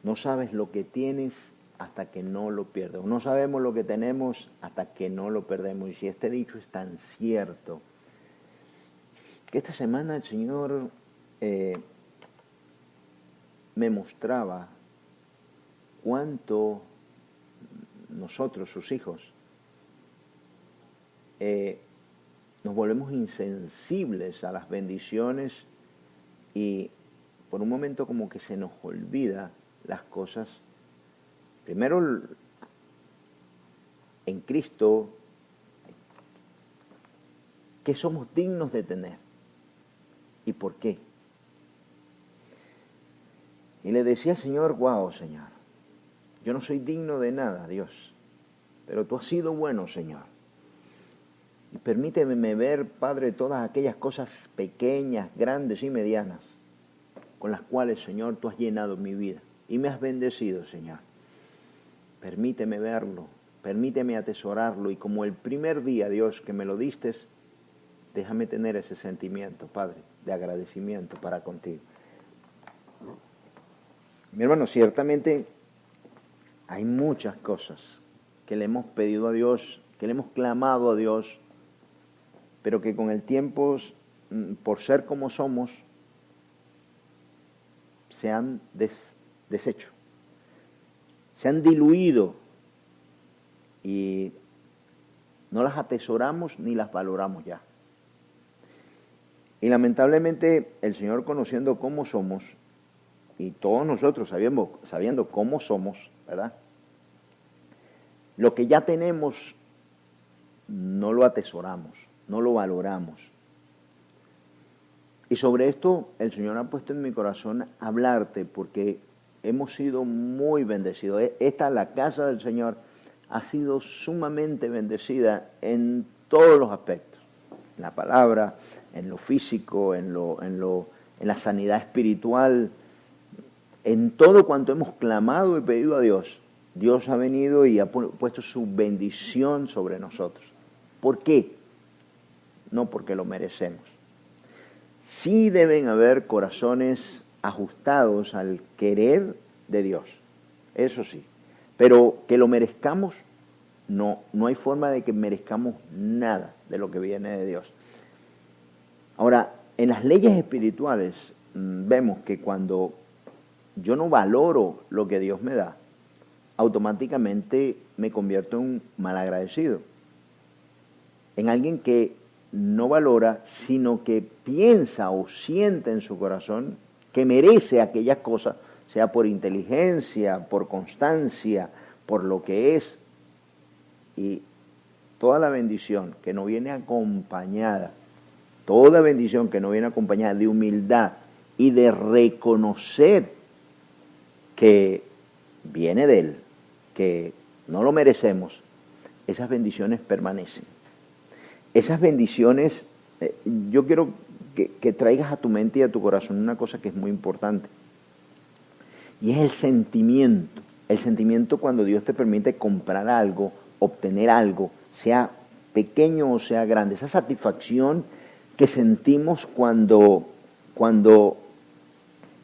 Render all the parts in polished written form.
No sabes lo que tienes hasta que no lo pierdes. No sabemos lo que tenemos hasta que no lo perdemos. Y si este dicho es tan cierto, que esta semana el Señor me mostraba cuánto nosotros, sus hijos, nos volvemos insensibles a las bendiciones y por un momento como que se nos olvida las cosas. Primero, en Cristo, que somos dignos de tener. ¿Y por qué? Y le decía al Señor, wow, Señor, yo no soy digno de nada, Dios, pero tú has sido bueno, Señor. Y permíteme ver, Padre, todas aquellas cosas pequeñas, grandes y medianas con las cuales, Señor, tú has llenado mi vida y me has bendecido, Señor. Permíteme verlo, permíteme atesorarlo y como el primer día, Dios, que me lo diste, déjame tener ese sentimiento, Padre, de agradecimiento para contigo. Mi hermano, ciertamente hay muchas cosas que le hemos pedido a Dios, que le hemos clamado a Dios, pero que con el tiempo, por ser como somos, se han deshecho, se han diluido y no las atesoramos ni las valoramos ya. Y lamentablemente el Señor, conociendo cómo somos, y todos nosotros sabiendo cómo somos, ¿verdad? Lo que ya tenemos no lo atesoramos, no lo valoramos. Y sobre esto el Señor ha puesto en mi corazón hablarte porque hemos sido muy bendecidos. La casa del Señor ha sido sumamente bendecida en todos los aspectos. En la palabra, en lo físico, en la sanidad espiritual, en todo cuanto hemos clamado y pedido a Dios. Dios ha venido y ha puesto su bendición sobre nosotros. ¿Por qué? No porque lo merecemos. Sí deben haber corazones ajustados al querer de Dios, eso sí. Pero que lo merezcamos, no hay forma de que merezcamos nada de lo que viene de Dios. Ahora, en las leyes espirituales vemos que cuando yo no valoro lo que Dios me da, automáticamente me convierto en un malagradecido, en alguien que no valora, sino que piensa o siente en su corazón que merece aquellas cosas, sea por inteligencia, por constancia, por lo que es. Y toda la bendición que no viene acompañada, toda bendición que no viene acompañada de humildad y de reconocer que viene de Él, que no lo merecemos, esas bendiciones permanecen. Esas bendiciones, yo quiero que traigas a tu mente y a tu corazón una cosa que es muy importante. Y es el sentimiento. El sentimiento cuando Dios te permite comprar algo, obtener algo, sea pequeño o sea grande. Esa satisfacción que sentimos cuando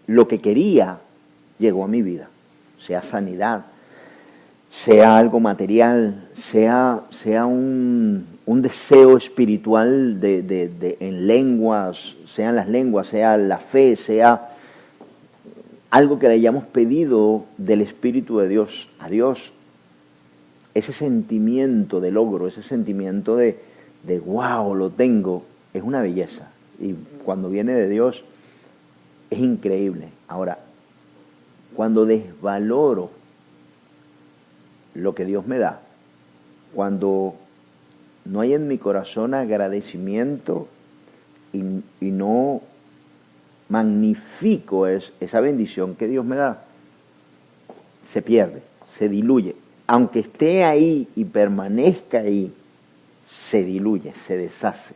lo que quería llegó a mi vida. Sea sanidad, sea algo material, sea un deseo espiritual en lenguas, sean las lenguas, sea la fe, sea algo que le hayamos pedido del Espíritu de Dios a Dios. Ese sentimiento de logro, ese sentimiento de wow, lo tengo, es una belleza. Y cuando viene de Dios, es increíble. Ahora, cuando desvaloro lo que Dios me da, cuando no hay en mi corazón agradecimiento y no magnifico esa bendición que Dios me da, se pierde, se diluye. Aunque esté ahí y permanezca ahí, se diluye, se deshace.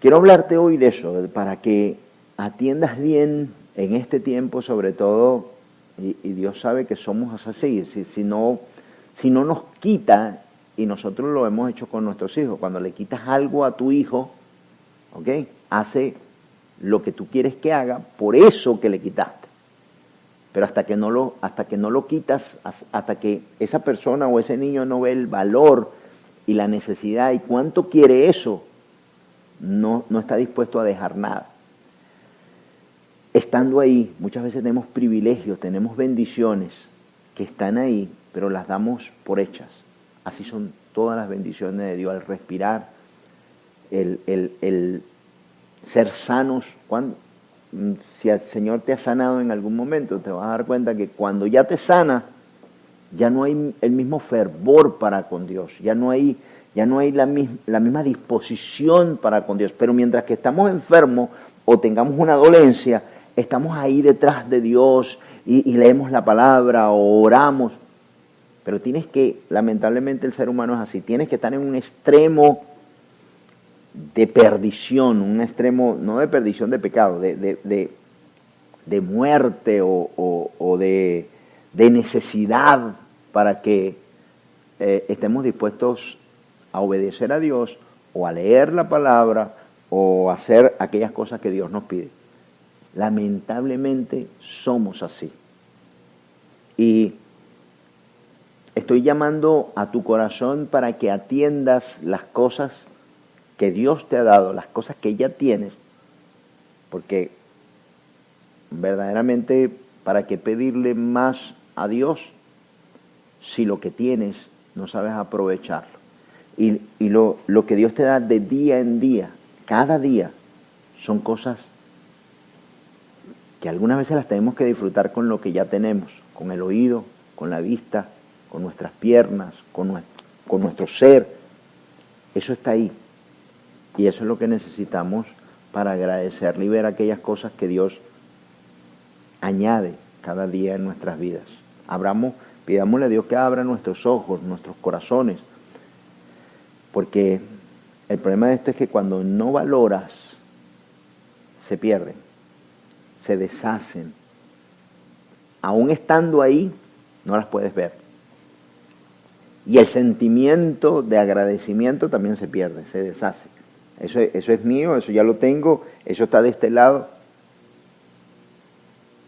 Quiero hablarte hoy de eso, para que atiendas bien en este tiempo, sobre todo, y Dios sabe que somos así, si no nos quita, y nosotros lo hemos hecho con nuestros hijos, cuando le quitas algo a tu hijo, ¿ok? Hace lo que tú quieres que haga por eso que le quitaste. pero hasta que no lo quitas, hasta que esa persona o ese niño no ve el valor y la necesidad y cuánto quiere eso, no está dispuesto a dejar nada. Estando ahí, muchas veces tenemos privilegios, tenemos bendiciones que están ahí, pero las damos por hechas. Así son todas las bendiciones de Dios, el respirar, el ser sanos. Si el Señor te ha sanado en algún momento, te vas a dar cuenta que cuando ya te sana, ya no hay el mismo fervor para con Dios, ya no hay la misma disposición para con Dios. Pero mientras que estamos enfermos o tengamos una dolencia, estamos ahí detrás de Dios y leemos la palabra o oramos. Pero lamentablemente el ser humano es así, tienes que estar en un extremo de perdición, un extremo, no de perdición de pecado, de muerte o de necesidad para que estemos dispuestos a obedecer a Dios o a leer la palabra o a hacer aquellas cosas que Dios nos pide. Lamentablemente somos así. Y estoy llamando a tu corazón para que atiendas las cosas que Dios te ha dado, las cosas que ya tienes, porque verdaderamente, ¿para qué pedirle más a Dios si lo que tienes no sabes aprovecharlo? Y lo que Dios te da de día en día, cada día, son cosas que algunas veces las tenemos que disfrutar con lo que ya tenemos, con el oído, con la vista, con nuestras piernas, con nuestro ser. Eso está ahí. Y eso es lo que necesitamos para agradecerle y ver aquellas cosas que Dios añade cada día en nuestras vidas. Pidámosle a Dios que abra nuestros ojos, nuestros corazones, porque el problema de esto es que cuando no valoras, se pierden, se deshacen. Aún estando ahí, no las puedes ver. Y el sentimiento de agradecimiento también se pierde, se deshace. Eso es mío, eso ya lo tengo, eso está de este lado.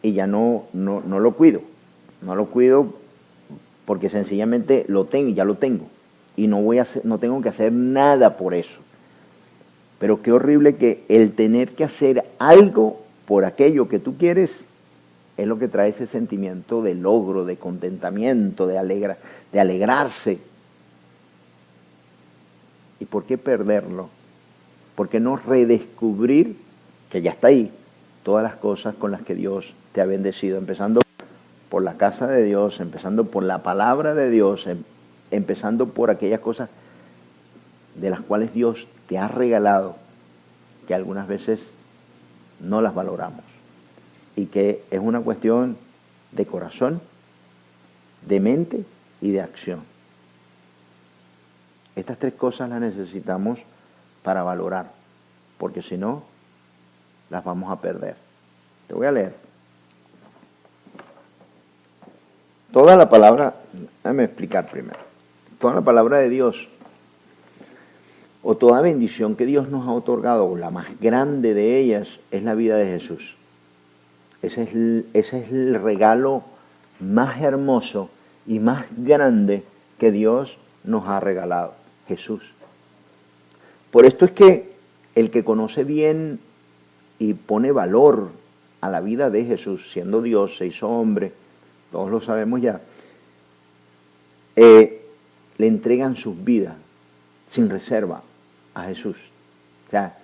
Y ya no lo cuido. No lo cuido porque sencillamente ya lo tengo. Y no tengo que hacer nada por eso. Pero qué horrible que el tener que hacer algo por aquello que tú quieres es lo que trae ese sentimiento de logro, de contentamiento, de alegrarse. ¿Y por qué perderlo? ¿Por qué no redescubrir que ya está ahí todas las cosas con las que Dios te ha bendecido? Empezando por la casa de Dios, empezando por la palabra de Dios, empezando por aquellas cosas de las cuales Dios te ha regalado, que algunas veces no las valoramos. Y que es una cuestión de corazón, de mente y de acción. Estas tres cosas las necesitamos para valorar, porque si no, las vamos a perder. Te voy a leer. Toda la palabra, déjame explicar primero. Toda la palabra de Dios, o toda bendición que Dios nos ha otorgado, o la más grande de ellas, es la vida de Jesús. Ese es el regalo más hermoso y más grande que Dios nos ha regalado, Jesús. Por esto es que el que conoce bien y pone valor a la vida de Jesús, siendo Dios, se hizo hombre, todos lo sabemos ya, le entregan sus vidas sin reserva a Jesús. O sea,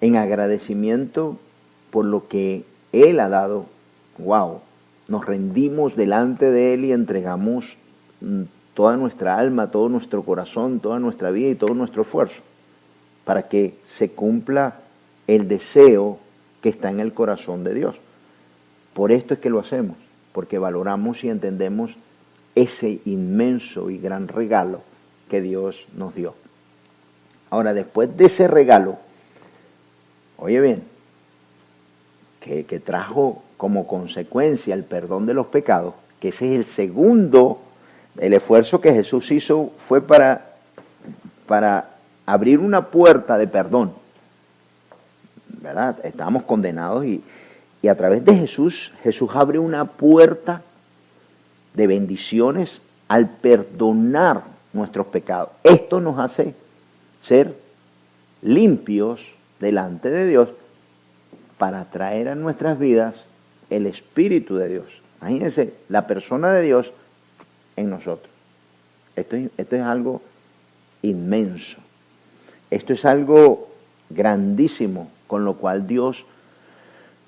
en agradecimiento por lo que Él ha dado, wow, nos rendimos delante de Él y entregamos toda nuestra alma, todo nuestro corazón, toda nuestra vida y todo nuestro esfuerzo, para que se cumpla el deseo que está en el corazón de Dios. Por esto es que lo hacemos, porque valoramos y entendemos ese inmenso y gran regalo que Dios nos dio. Ahora, después de ese regalo, oye bien, que trajo como consecuencia el perdón de los pecados, que ese es el segundo, el esfuerzo que Jesús hizo fue para abrir una puerta de perdón, ¿verdad? Estábamos condenados y Y a través de Jesús, Jesús abre una puerta de bendiciones al perdonar nuestros pecados. Esto nos hace ser limpios delante de Dios para traer a nuestras vidas el Espíritu de Dios. Imagínense, la persona de Dios en nosotros. Esto es algo inmenso. Esto es algo grandísimo, con lo cual Dios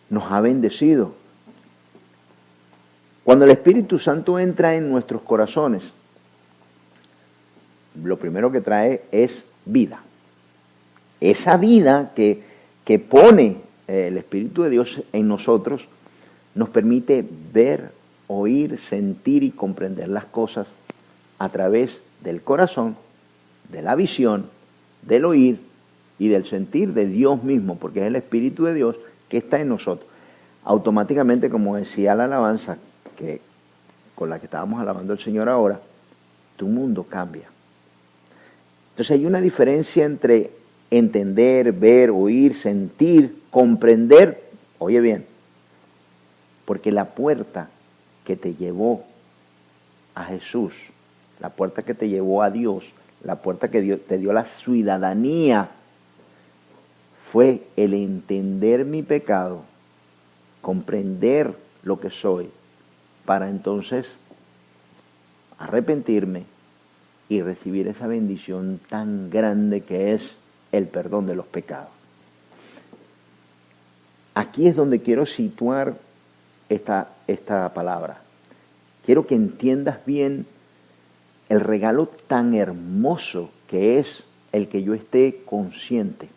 nos ha bendecido. Cuando el Espíritu Santo entra en nuestros corazones, lo primero que trae es vida. Esa vida que pone el Espíritu de Dios en nosotros nos permite ver, oír, sentir y comprender las cosas a través del corazón, de la visión, del oír y del sentir de Dios mismo, porque es el Espíritu de Dios que está en nosotros. Automáticamente, como decía la alabanza con la que estábamos alabando al Señor ahora, tu mundo cambia. Entonces hay una diferencia entre entender, ver, oír, sentir, comprender. Oye bien, porque la puerta que te llevó a Jesús, la puerta que te llevó a Dios, la puerta que te dio la ciudadanía, fue el entender mi pecado, comprender lo que soy, para entonces arrepentirme y recibir esa bendición tan grande que es el perdón de los pecados. Aquí es donde quiero situar esta palabra. Quiero que entiendas bien el regalo tan hermoso que es el que yo esté consciente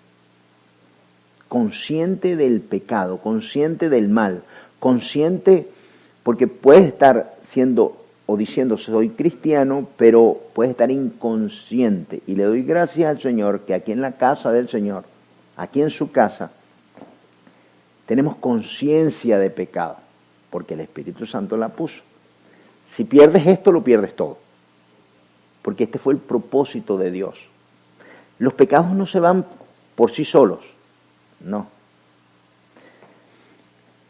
del pecado, consciente del mal, consciente, porque puedes estar siendo o diciendo soy cristiano, pero puedes estar inconsciente. Y le doy gracias al Señor que aquí en la casa del Señor, aquí en su casa, tenemos conciencia de pecado, porque el Espíritu Santo la puso. Si pierdes esto, lo pierdes todo, porque este fue el propósito de Dios. Los pecados no se van por sí solos, no.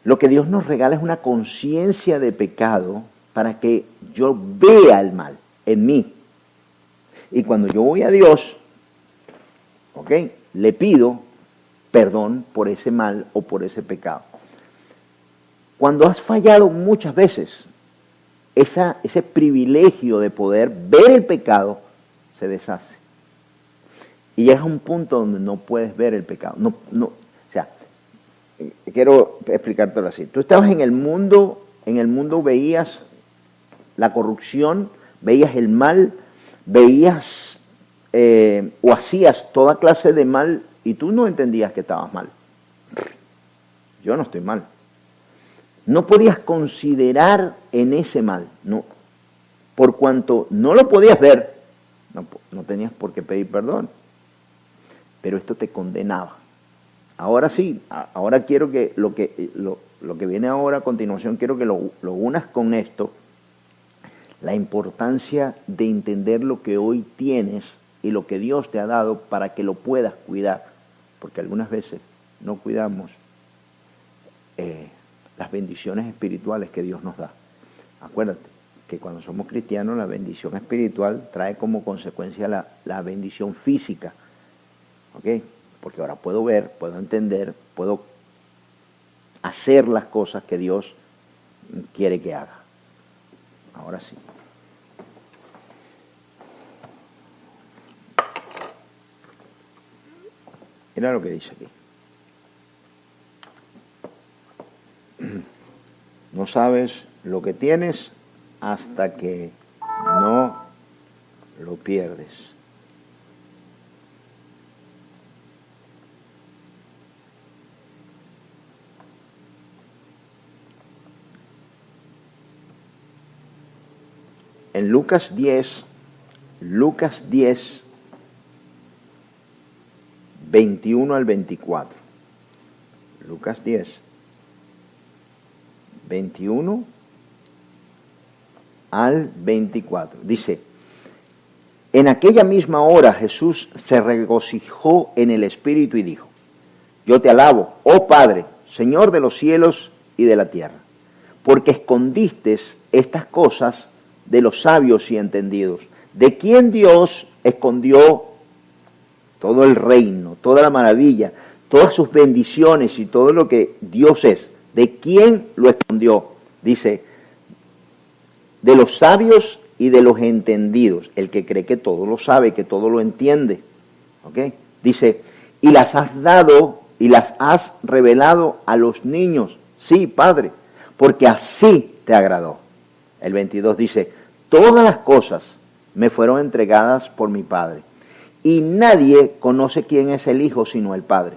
Lo que Dios nos regala es una conciencia de pecado para que yo vea el mal en mí. Y cuando yo voy a Dios, ¿ok?, le pido perdón por ese mal o por ese pecado. Cuando has fallado muchas veces, ese privilegio de poder ver el pecado se deshace. Y llegas a un punto donde no puedes ver el pecado. O sea, quiero explicártelo así. Tú estabas en el mundo veías la corrupción, veías el mal, veías o hacías toda clase de mal y tú no entendías que estabas mal. Yo no estoy mal. No podías considerar en ese mal, no, por cuanto no lo podías ver, no tenías por qué pedir perdón, pero esto te condenaba. Ahora sí, ahora quiero que lo que viene ahora a continuación, quiero que lo unas con esto, la importancia de entender lo que hoy tienes y lo que Dios te ha dado para que lo puedas cuidar, porque algunas veces no cuidamos las bendiciones espirituales que Dios nos da. Acuérdate que cuando somos cristianos la bendición espiritual trae como consecuencia la bendición física, ¿ok? Porque ahora puedo ver, puedo entender, puedo hacer las cosas que Dios quiere que haga. Ahora sí. Mira lo que dice aquí. No sabes lo que tienes hasta que no lo pierdes. En Lucas 10, 21 al 24. Lucas 10, 21 al 24. Dice, en aquella misma hora Jesús se regocijó en el Espíritu y dijo, yo te alabo, oh Padre, Señor de los cielos y de la tierra, porque escondiste estas cosas de los sabios y entendidos, de quien Dios escondió todo el reino, toda la maravilla, todas sus bendiciones y todo lo que Dios es. ¿De quién lo escondió? Dice, de los sabios y de los entendidos, el que cree que todo lo sabe, que todo lo entiende. ¿Ok? Dice, y las has dado y las has revelado a los niños. Sí, Padre, porque así te agradó. El 22 dice, todas las cosas me fueron entregadas por mi Padre. Y nadie conoce quién es el Hijo sino el Padre,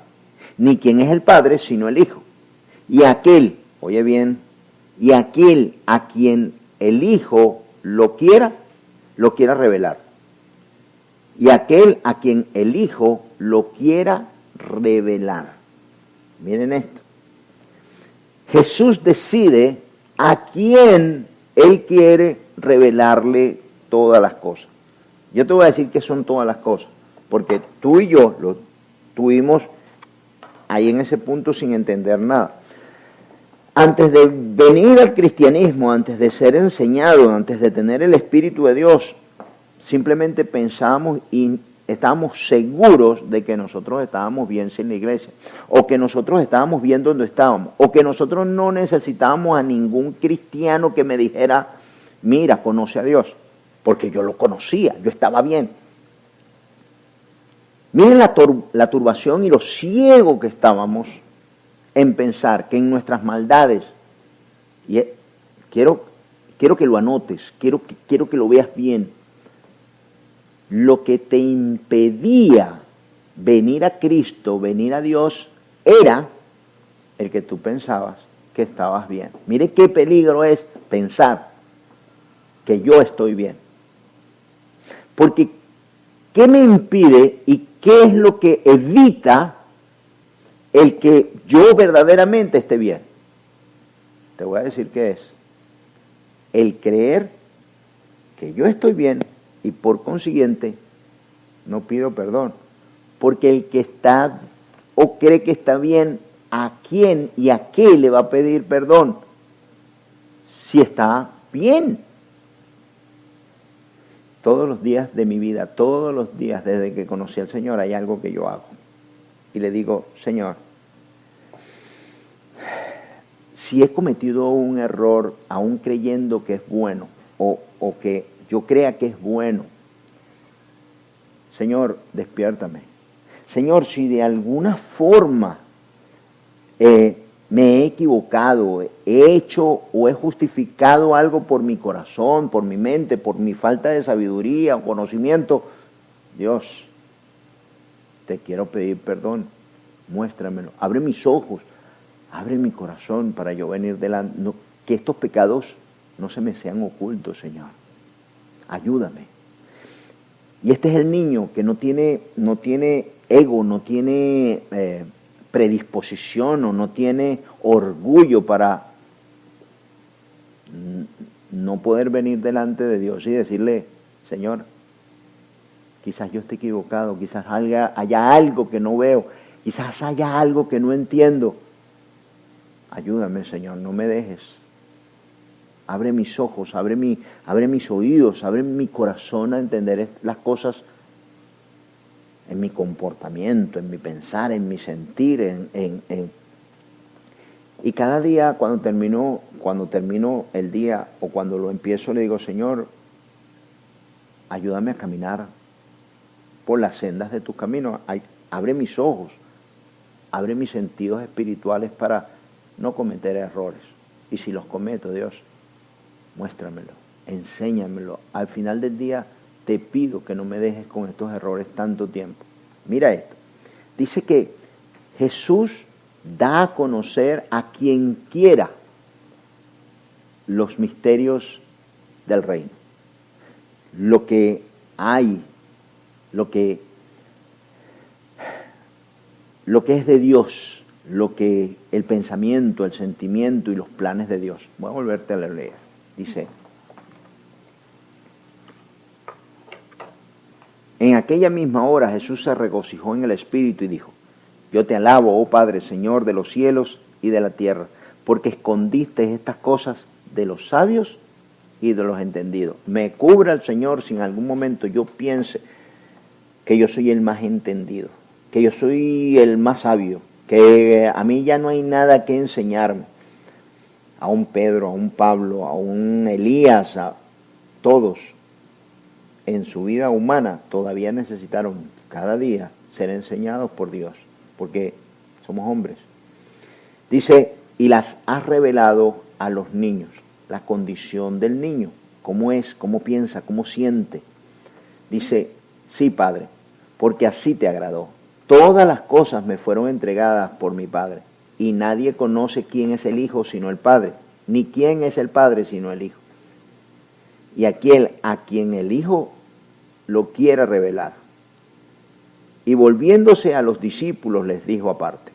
ni quién es el Padre sino el Hijo. Y aquel, oye bien, y aquel a quien el Hijo lo quiera revelar. Y aquel a quien el Hijo lo quiera revelar. Miren esto. Jesús decide a quién Él quiere revelarle todas las cosas. Yo te voy a decir que son todas las cosas, porque tú y yo lo tuvimos ahí en ese punto sin entender nada. Antes de venir al cristianismo, antes de ser enseñado, antes de tener el Espíritu de Dios, simplemente pensábamos y estábamos seguros de que nosotros estábamos bien sin la iglesia, o que nosotros estábamos bien donde estábamos, o que nosotros no necesitábamos a ningún cristiano que me dijera, mira, conoce a Dios, porque yo lo conocía, yo estaba bien. Miren la turbación y lo ciego que estábamos en pensar que en nuestras maldades, y quiero que lo anotes, quiero que lo veas bien, lo que te impedía venir a Cristo, venir a Dios, era el que tú pensabas que estabas bien. Mire qué peligro es pensar que yo estoy bien. Porque, ¿qué me impide y qué es lo que evita el que yo verdaderamente esté bien? Te voy a decir qué es. El creer que yo estoy bien y por consiguiente no pido perdón. Porque el que está o cree que está bien, ¿a quién y a qué le va a pedir perdón? Si está bien. Todos los días de mi vida, todos los días desde que conocí al Señor, hay algo que yo hago. Y le digo, Señor, si he cometido un error, aún creyendo que es bueno, o que yo crea que es bueno, Señor, despiértame. Señor, si de alguna forma me he equivocado, he hecho o he justificado algo por mi corazón, por mi mente, por mi falta de sabiduría o conocimiento, Dios, te quiero pedir perdón, muéstramelo, abre mis ojos, abre mi corazón para yo venir delante, que estos pecados no se me sean ocultos, Señor, ayúdame. Y este es el niño que no tiene ego, no tiene predisposición o no tiene orgullo para no poder venir delante de Dios y decirle, Señor, quizás yo esté equivocado, quizás haya algo que no veo, quizás haya algo que no entiendo. Ayúdame, Señor, no me dejes. Abre mis ojos, abre mis oídos, abre mi corazón a entender las cosas en mi comportamiento, en mi pensar, en mi sentir, Y cada día cuando termino el día o cuando lo empiezo le digo, Señor, ayúdame a caminar por las sendas de tus caminos. Abre mis ojos, abre mis sentidos espirituales para no cometer errores. Y si los cometo, Dios, muéstramelo, enséñamelo. Al final del día te pido que no me dejes con estos errores tanto tiempo. Mira esto. Dice que Jesús da a conocer a quien quiera los misterios del reino. Lo que hay, lo que es de Dios, el pensamiento, el sentimiento y los planes de Dios. Voy a volverte a leer. Dice, en aquella misma hora Jesús se regocijó en el Espíritu y dijo, yo te alabo, oh Padre, Señor de los cielos y de la tierra, porque escondiste estas cosas de los sabios y de los entendidos. Me cubra el Señor si en algún momento yo piense que yo soy el más entendido, que yo soy el más sabio, que a mí ya no hay nada que enseñarme. A un Pedro, a un Pablo, a un Elías, a todos en su vida humana todavía necesitaron cada día ser enseñados por Dios, porque somos hombres. Dice, y las has revelado a los niños, la condición del niño, cómo es, cómo piensa, cómo siente. Dice, sí, Padre, porque así te agradó. Todas las cosas me fueron entregadas por mi Padre, y nadie conoce quién es el Hijo sino el Padre, ni quién es el Padre sino el Hijo. Y aquel a quien el Hijo lo quiera revelar. Y volviéndose a los discípulos les dijo aparte,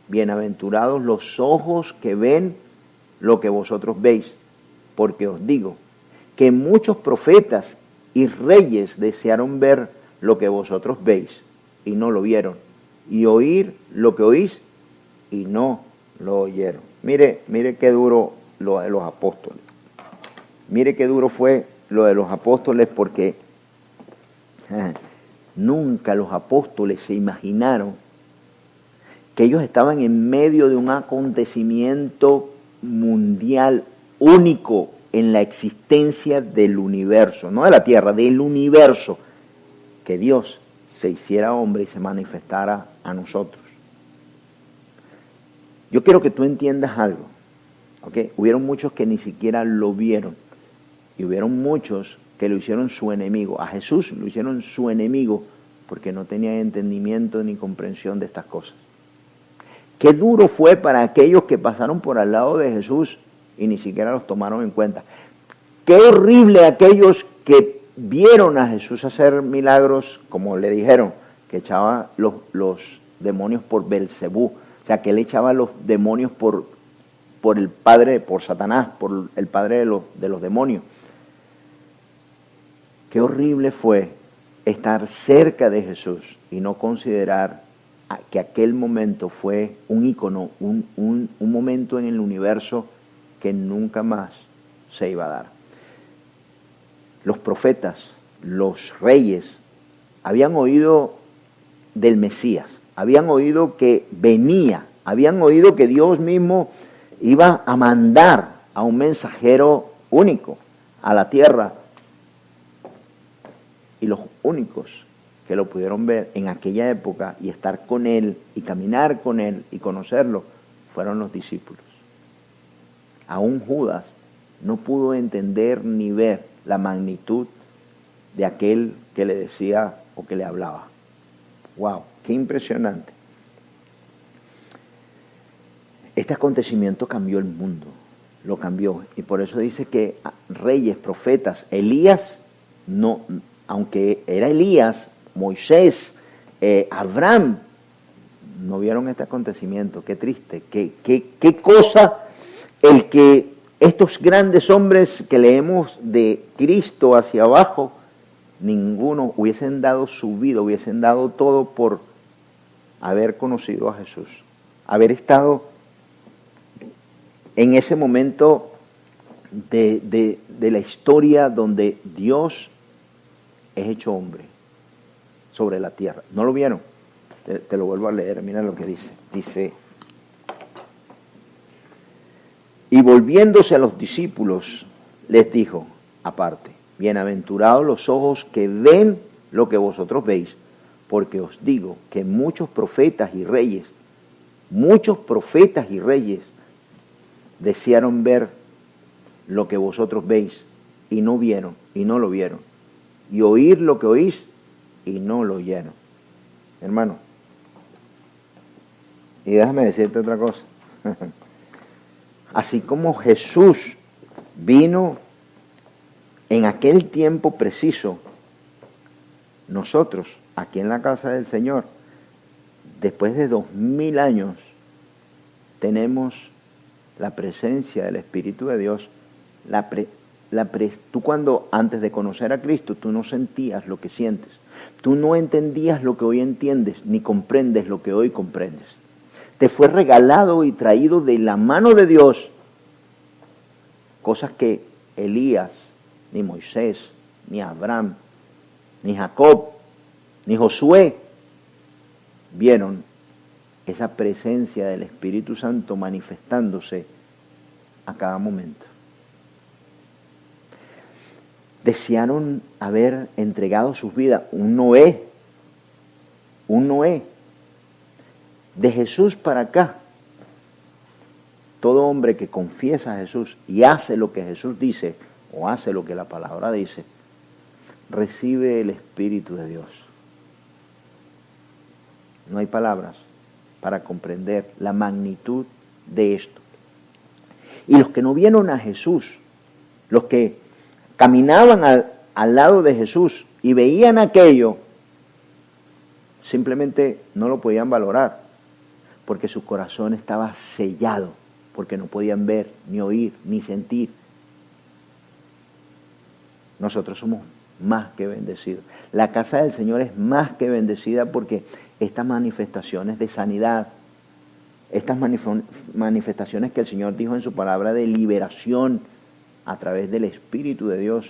bienaventurados los ojos que ven lo que vosotros veis, porque os digo que muchos profetas y reyes desearon ver lo que vosotros veis y no lo vieron, y oír lo que oís y no lo oyeron. Mire qué duro lo de los apóstoles. Mire qué duro fue lo de los apóstoles, porque nunca los apóstoles se imaginaron que ellos estaban en medio de un acontecimiento mundial único en la existencia del universo, no de la tierra, del universo, que Dios se hiciera hombre y se manifestara a nosotros. Yo quiero que tú entiendas algo, ¿ok? Hubieron muchos que ni siquiera lo vieron, y hubieron muchos que lo hicieron su enemigo. A Jesús lo hicieron su enemigo porque no tenía entendimiento ni comprensión de estas cosas. Qué duro fue para aquellos que pasaron por al lado de Jesús y ni siquiera los tomaron en cuenta. Qué horrible aquellos que vieron a Jesús hacer milagros, como le dijeron, que echaba los demonios por Belcebú. O sea, que él echaba los demonios por el padre, por Satanás, por el padre de los demonios. Qué horrible fue estar cerca de Jesús y no considerar que aquel momento fue un ícono, un momento en el universo que nunca más se iba a dar. Los profetas, los reyes, habían oído del Mesías, habían oído que venía, habían oído que Dios mismo iba a mandar a un mensajero único a la tierra. Y los únicos que lo pudieron ver en aquella época y estar con él y caminar con él y conocerlo fueron los discípulos. Aún Judas no pudo entender ni ver la magnitud de aquel que le decía o que le hablaba. ¡Wow! ¡Qué impresionante! Este acontecimiento cambió el mundo, lo cambió. Y por eso dice que reyes, profetas, Elías, no, aunque era Elías, Moisés, Abraham, no vieron este acontecimiento. Qué triste, qué cosa el que estos grandes hombres que leemos de Cristo hacia abajo, ninguno hubiesen dado su vida, hubiesen dado todo por haber conocido a Jesús, haber estado en ese momento de la historia donde Dios es hecho hombre sobre la tierra. ¿No lo vieron? Te lo vuelvo a leer, mira lo que dice. Dice, y volviéndose a los discípulos, les dijo aparte, bienaventurados los ojos que ven lo que vosotros veis, porque os digo que muchos profetas y reyes desearon ver lo que vosotros veis y no vieron y no lo vieron, y oír lo que oís y no lo oyeron. Hermano, y déjame decirte otra cosa. Así como Jesús vino en aquel tiempo preciso, nosotros aquí en la casa del Señor, después de 2000 años, tenemos la presencia del Espíritu de Dios. Tú cuando, antes de conocer a Cristo, tú no sentías lo que sientes. Tú no entendías lo que hoy entiendes, ni comprendes lo que hoy comprendes. Te fue regalado y traído de la mano de Dios cosas que Elías, ni Moisés, ni Abraham, ni Jacob, ni Josué vieron esa presencia del Espíritu Santo manifestándose a cada momento. Desearon haber entregado sus vidas. Un Noé. De Jesús para acá, todo hombre que confiesa a Jesús y hace lo que Jesús dice, o hace lo que la palabra dice, recibe el Espíritu de Dios. No hay palabras para comprender la magnitud de esto. Y los que no vieron a Jesús, los que caminaban al lado de Jesús y veían aquello, simplemente no lo podían valorar, porque su corazón estaba sellado, porque no podían ver, ni oír, ni sentir. Nosotros somos más que bendecidos. La casa del Señor es más que bendecida porque estas manifestaciones de sanidad, estas manifestaciones que el Señor dijo en su palabra de liberación a través del Espíritu de Dios,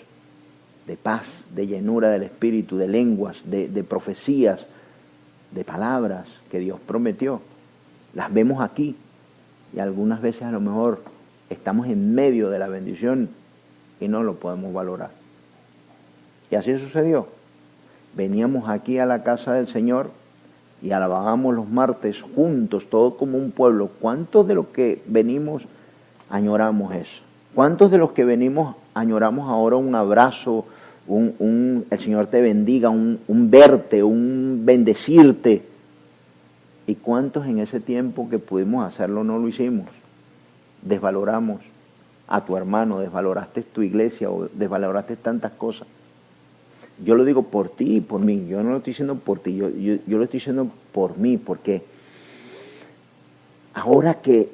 de paz, de llenura del Espíritu, de lenguas, de profecías, de palabras que Dios prometió, las vemos aquí. Y algunas veces a lo mejor estamos en medio de la bendición y no lo podemos valorar. Y así sucedió. Veníamos aquí a la casa del Señor y alabábamos los martes juntos, todos como un pueblo. ¿Cuántos de los que venimos añoramos eso? ¿Cuántos de los que venimos añoramos ahora un abrazo, el Señor te bendiga, un verte, un bendecirte? ¿Y cuántos en ese tiempo que pudimos hacerlo no lo hicimos? Desvaloramos a tu hermano, desvaloraste tu iglesia o desvaloraste tantas cosas. Yo lo digo por ti y por mí, yo no lo estoy diciendo por ti, yo lo estoy diciendo por mí, porque ahora que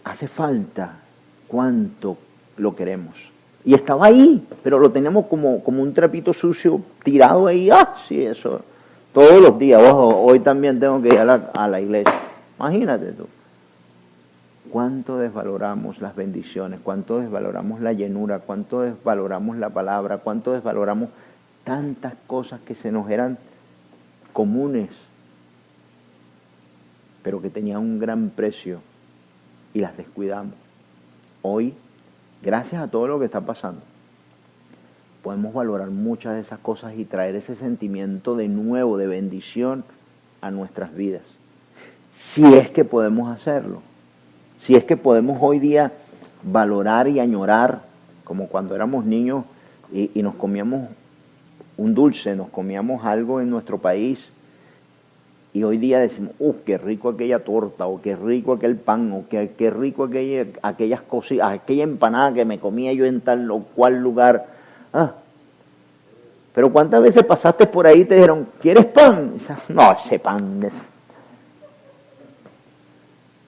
hace falta, cuánto lo queremos. Y estaba ahí, pero lo tenemos como un trapito sucio tirado ahí. Sí, eso. Todos los días, ojo, hoy también tengo que ir a la iglesia. Imagínate tú. Cuánto desvaloramos las bendiciones, cuánto desvaloramos la llenura, cuánto desvaloramos la palabra, cuánto desvaloramos tantas cosas que se nos eran comunes, pero que tenían un gran precio y las descuidamos. Hoy, gracias a todo lo que está pasando, podemos valorar muchas de esas cosas y traer ese sentimiento de nuevo, de bendición a nuestras vidas. Si es que podemos hacerlo. Si es que podemos hoy día valorar y añorar, como cuando éramos niños y nos comíamos un dulce, nos comíamos algo en nuestro país y hoy día decimos, qué rico aquella torta, o qué rico aquel pan, o qué rico aquellas cositas, aquella empanada que me comía yo en tal o cual lugar. Pero ¿cuántas veces pasaste por ahí y te dijeron, ¿quieres pan? No, ese pan.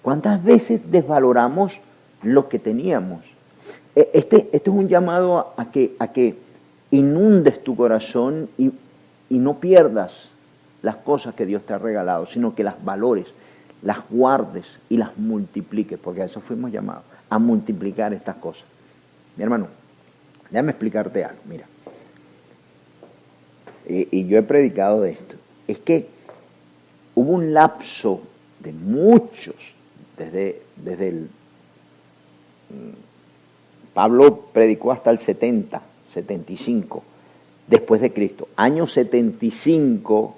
¿Cuántas veces desvaloramos lo que teníamos? Este es un llamado a que inundes tu corazón y no pierdas las cosas que Dios te ha regalado, sino que las valores, las guardes y las multipliques, porque a eso fuimos llamados, a multiplicar estas cosas. Mi hermano, déjame explicarte algo, mira. Y yo he predicado de esto. Es que hubo un lapso de muchos, desde el... Pablo predicó hasta el 75 después de Cristo. Año 75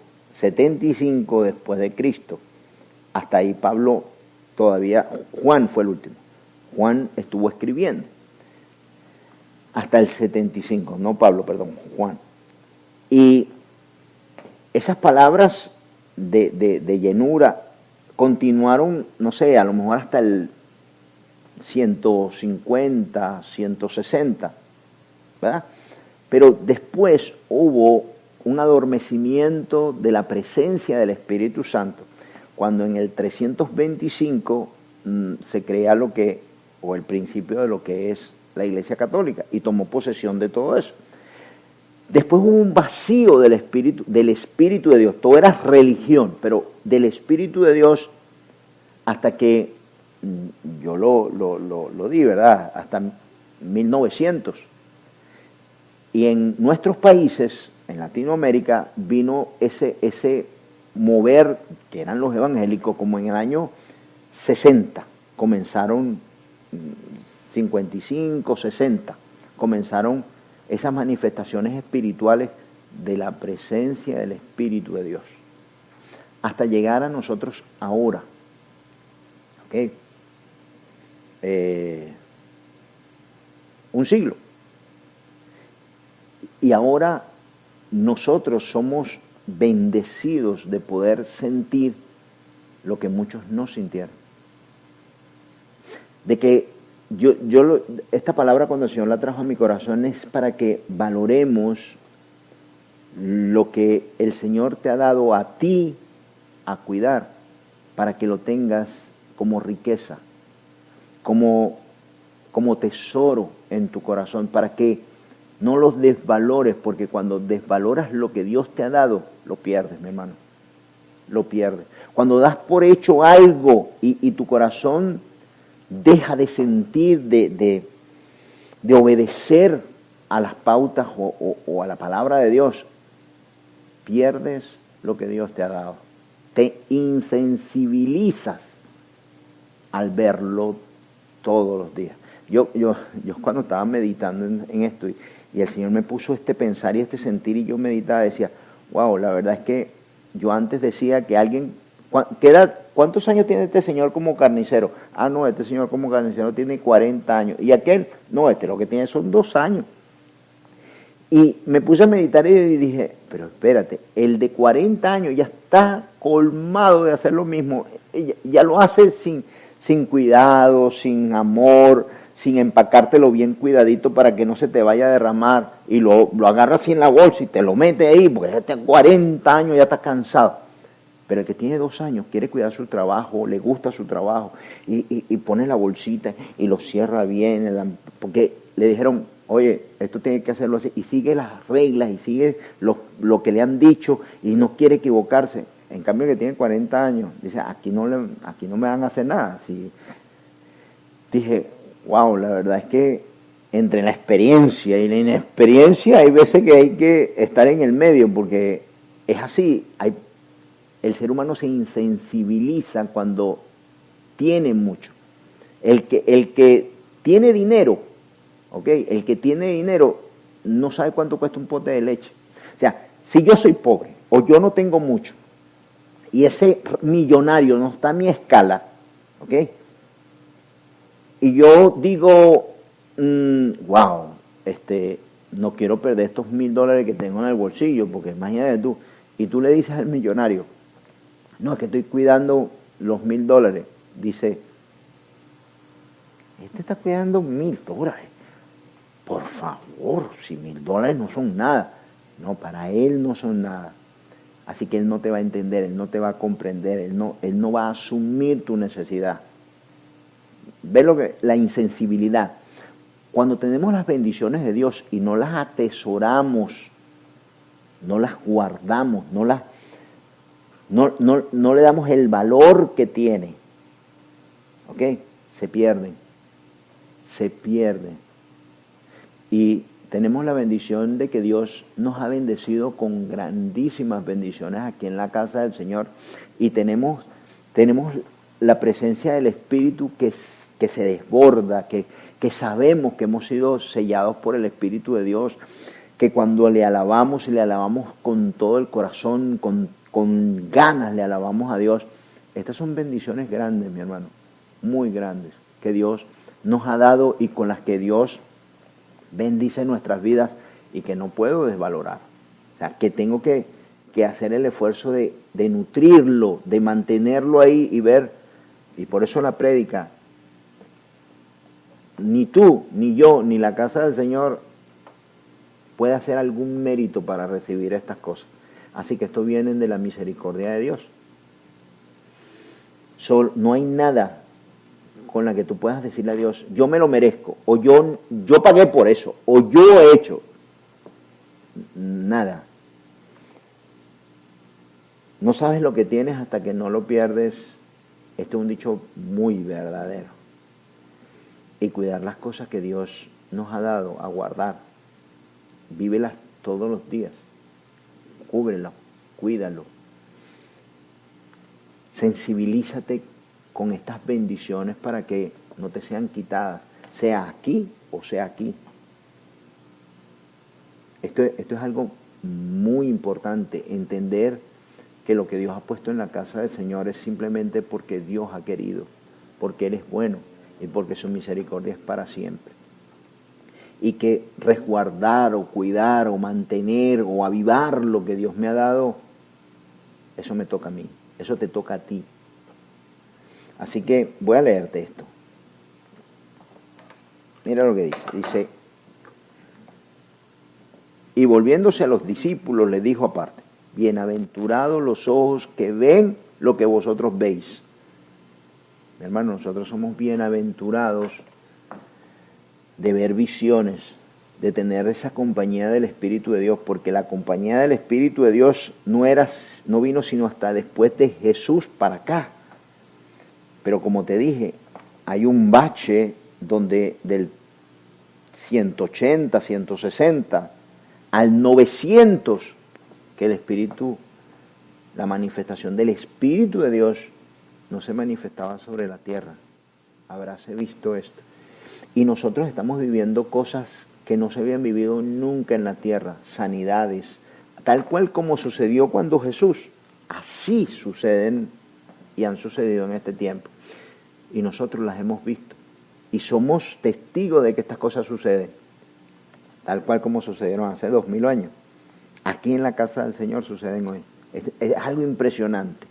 después de Cristo. Hasta ahí Pablo todavía, Juan fue el último. Juan estuvo escribiendo. Hasta el 75, no Pablo, perdón, Juan. Y esas palabras de llenura continuaron, no sé, a lo mejor hasta el 150, 160, ¿verdad? Pero después hubo un adormecimiento de la presencia del Espíritu Santo, cuando en el 325 se crea el principio de lo que es la Iglesia Católica, y tomó posesión de todo eso. Después hubo un vacío del Espíritu de Dios. Todo era religión, pero del Espíritu de Dios hasta que yo lo di, ¿verdad? Hasta 1900. Y en nuestros países, en Latinoamérica, vino ese mover, que eran los evangélicos, como en el año 60. Comenzaron 55, 60. Comenzaron esas manifestaciones espirituales de la presencia del Espíritu de Dios. Hasta llegar a nosotros ahora. ¿Ok? Un siglo. Y ahora nosotros somos bendecidos de poder sentir lo que muchos no sintieron. De que esta palabra cuando el Señor la trajo a mi corazón es para que valoremos lo que el Señor te ha dado a ti a cuidar, para que lo tengas como riqueza, como tesoro en tu corazón, para que no los desvalores, porque cuando desvaloras lo que Dios te ha dado, lo pierdes, mi hermano, lo pierdes. Cuando das por hecho algo y tu corazón deja de sentir, de obedecer a las pautas o a la palabra de Dios, pierdes lo que Dios te ha dado. Te insensibilizas al verlo todos los días. Yo cuando estaba meditando en esto y el Señor me puso este pensar y este sentir y yo meditaba, decía, wow, la verdad es que yo antes decía que alguien, ¿cuántos años tiene este señor como carnicero? Ah, no, este señor como carnicero tiene 40 años. Y aquel, no, lo que tiene son 2 años. Y me puse a meditar y dije, pero espérate, el de 40 años ya está colmado de hacer lo mismo, ya lo hace sin cuidado, sin amor, sin empacártelo bien cuidadito para que no se te vaya a derramar, y lo agarras así en la bolsa y te lo mete ahí, porque ya tiene 40 años, ya está cansado. Pero el que tiene 2 años quiere cuidar su trabajo, le gusta su trabajo, y pone la bolsita y lo cierra bien, porque le dijeron, oye, esto tiene que hacerlo así, y sigue las reglas, y sigue lo que le han dicho, y no quiere equivocarse. En cambio, el que tiene 40 años, dice, aquí no me van a hacer nada. Así, dije, wow, la verdad es que entre la experiencia y la inexperiencia hay veces que hay que estar en el medio, porque es así, el ser humano se insensibiliza cuando tiene mucho. El que tiene dinero, ¿ok? El que tiene dinero no sabe cuánto cuesta un pote de leche. O sea, si yo soy pobre o yo no tengo mucho y ese millonario no está a mi escala, ¿ok? Y yo digo, wow, no quiero perder estos $1,000 que tengo en el bolsillo, porque imagínate tú, y tú le dices al millonario, no, es que estoy cuidando los $1,000. Dice, está cuidando $1,000. Por favor, si $1,000 no son nada. No, para él no son nada. Así que él no te va a entender, él no te va a comprender, él no va a asumir tu necesidad. ¿Ves la insensibilidad? Cuando tenemos las bendiciones de Dios y no las atesoramos, no las guardamos, no le damos el valor que tiene, ¿ok? Se pierden. Y tenemos la bendición de que Dios nos ha bendecido con grandísimas bendiciones aquí en la casa del Señor, y tenemos la presencia del Espíritu que se desborda, que sabemos que hemos sido sellados por el Espíritu de Dios, que cuando le alabamos y le alabamos con todo el corazón, con ganas le alabamos a Dios. Estas son bendiciones grandes, mi hermano, muy grandes, que Dios nos ha dado y con las que Dios bendice nuestras vidas y que no puedo desvalorar. O sea, que tengo que hacer el esfuerzo de nutrirlo, de mantenerlo ahí y ver. Y por eso la prédica, ni tú, ni yo, ni la casa del Señor puede hacer algún mérito para recibir estas cosas. Así que esto viene de la misericordia de Dios. No hay nada con la que tú puedas decirle a Dios, yo me lo merezco, o yo pagué por eso, o yo he hecho. Nada. No sabes lo que tienes hasta que no lo pierdes Este es un dicho muy verdadero. Y cuidar las cosas que Dios nos ha dado a guardar. Vívelas todos los días. Cúbrelo, cuídalo. Sensibilízate con estas bendiciones para que no te sean quitadas, sea aquí o sea aquí. Esto es algo muy importante, entender que lo que Dios ha puesto en la casa del Señor es simplemente porque Dios ha querido, porque Él es bueno y porque su misericordia es para siempre. Y que resguardar o cuidar o mantener o avivar lo que Dios me ha dado, eso me toca a mí, eso te toca a ti. Así que voy a leerte esto. Mira lo que dice. Dice, y volviéndose a los discípulos le dijo aparte, bienaventurados los ojos que ven lo que vosotros veis. Mi hermano, nosotros somos bienaventurados de ver visiones, de tener esa compañía del Espíritu de Dios, porque la compañía del Espíritu de Dios no vino sino hasta después de Jesús para acá. Pero como te dije, hay un bache donde del 180, 160 al 900 que el Espíritu, la manifestación del Espíritu de Dios no se manifestaba sobre la tierra. Habráse visto esto. Y nosotros estamos viviendo cosas que no se habían vivido nunca en la tierra, sanidades, tal cual como sucedió cuando Jesús. Así suceden y han sucedido en este tiempo. Y nosotros las hemos visto. Y somos testigos de que estas cosas suceden, tal cual como sucedieron hace 2000 años. Aquí en la casa del Señor suceden hoy. Es algo impresionante.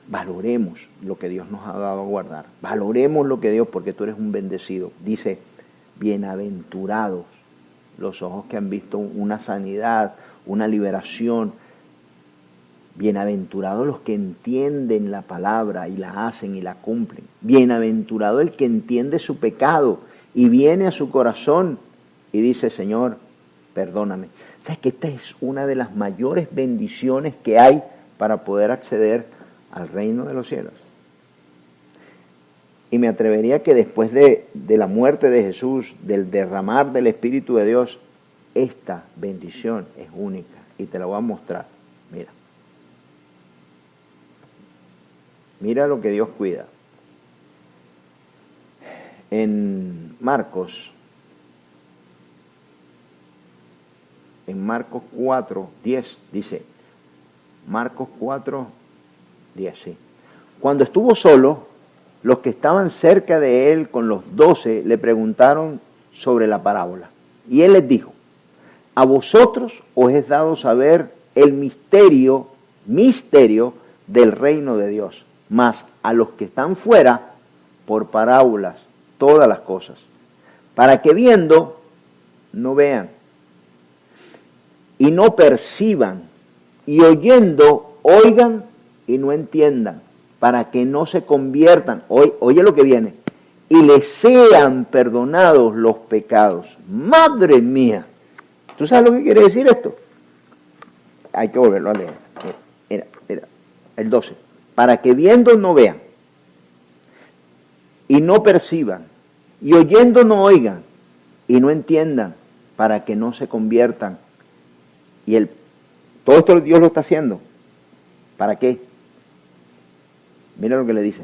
Valoremos lo que Dios nos ha dado a guardar. Valoremos lo que Dios, porque tú eres un bendecido. Dice, bienaventurados los ojos que han visto una sanidad, una liberación. Bienaventurados los que entienden la palabra y la hacen y la cumplen. Bienaventurado el que entiende su pecado y viene a su corazón y dice, Señor, perdóname. ¿Sabes que esta es una de las mayores bendiciones que hay para poder acceder al reino de los cielos? Y me atrevería que después de la muerte de Jesús, del derramar del Espíritu de Dios, esta bendición es única. Y te la voy a mostrar. Mira. Mira lo que Dios cuida. En Marcos 4, 10, dice, Marcos 4, 10, sí. Cuando estuvo solo, los que estaban cerca de él con los 12 le preguntaron sobre la parábola. Y él les dijo, a vosotros os es dado saber el misterio del reino de Dios, mas a los que están fuera, por parábolas, todas las cosas, para que viendo, no vean, y no perciban, y oyendo, oigan y no entiendan, para que no se conviertan, oye lo que viene, y les sean perdonados los pecados. ¡Madre mía! ¿Tú sabes lo que quiere decir esto? Hay que volverlo a leer. Mira, el 12. Para que viendo no vean, y no perciban, y oyendo no oigan, y no entiendan, para que no se conviertan. Y todo esto Dios lo está haciendo. ¿Para qué? Mira lo que le dice.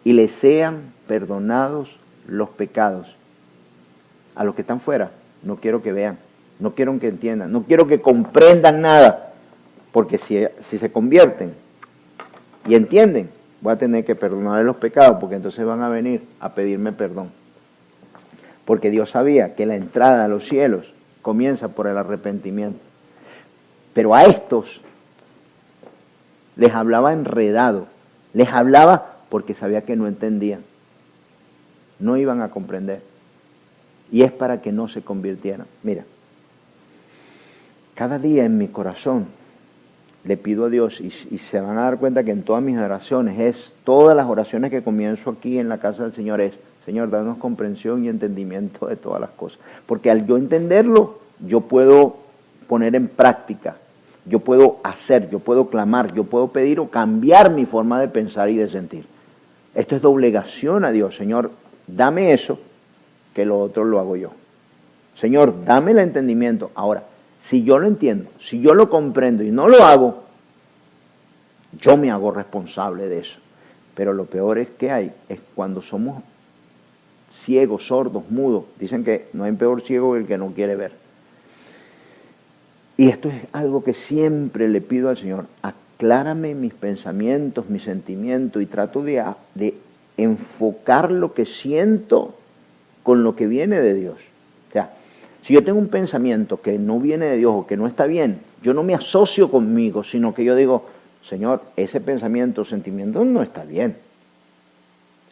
Y les sean perdonados los pecados. A los que están fuera, no quiero que vean, no quiero que entiendan, no quiero que comprendan nada. Porque si se convierten y entienden, voy a tener que perdonarles los pecados, porque entonces van a venir a pedirme perdón. Porque Dios sabía que la entrada a los cielos comienza por el arrepentimiento. Pero a estos les hablaba enredado, les hablaba porque sabía que no entendían, no iban a comprender. Y es para que no se convirtieran. Mira, cada día en mi corazón le pido a Dios, y se van a dar cuenta que en todas mis oraciones, todas las oraciones que comienzo aquí en la casa del Señor es, Señor, danos comprensión y entendimiento de todas las cosas. Porque al yo entenderlo, yo puedo poner en práctica, yo puedo hacer, yo puedo clamar, yo puedo pedir o cambiar mi forma de pensar y de sentir. Esto es doblegación a Dios. Señor, dame eso, que lo otro lo hago yo. Señor, dame el entendimiento. Ahora, si yo lo entiendo, si yo lo comprendo y no lo hago, yo me hago responsable de eso. Pero lo peor es cuando somos ciegos, sordos, mudos. Dicen que no hay peor ciego que el que no quiere ver. Y esto es algo que siempre le pido al Señor. Aclárame mis pensamientos, mis sentimientos, y trato de enfocar lo que siento con lo que viene de Dios. O sea, si yo tengo un pensamiento que no viene de Dios o que no está bien, yo no me asocio conmigo, sino que yo digo, Señor, ese pensamiento o sentimiento no está bien.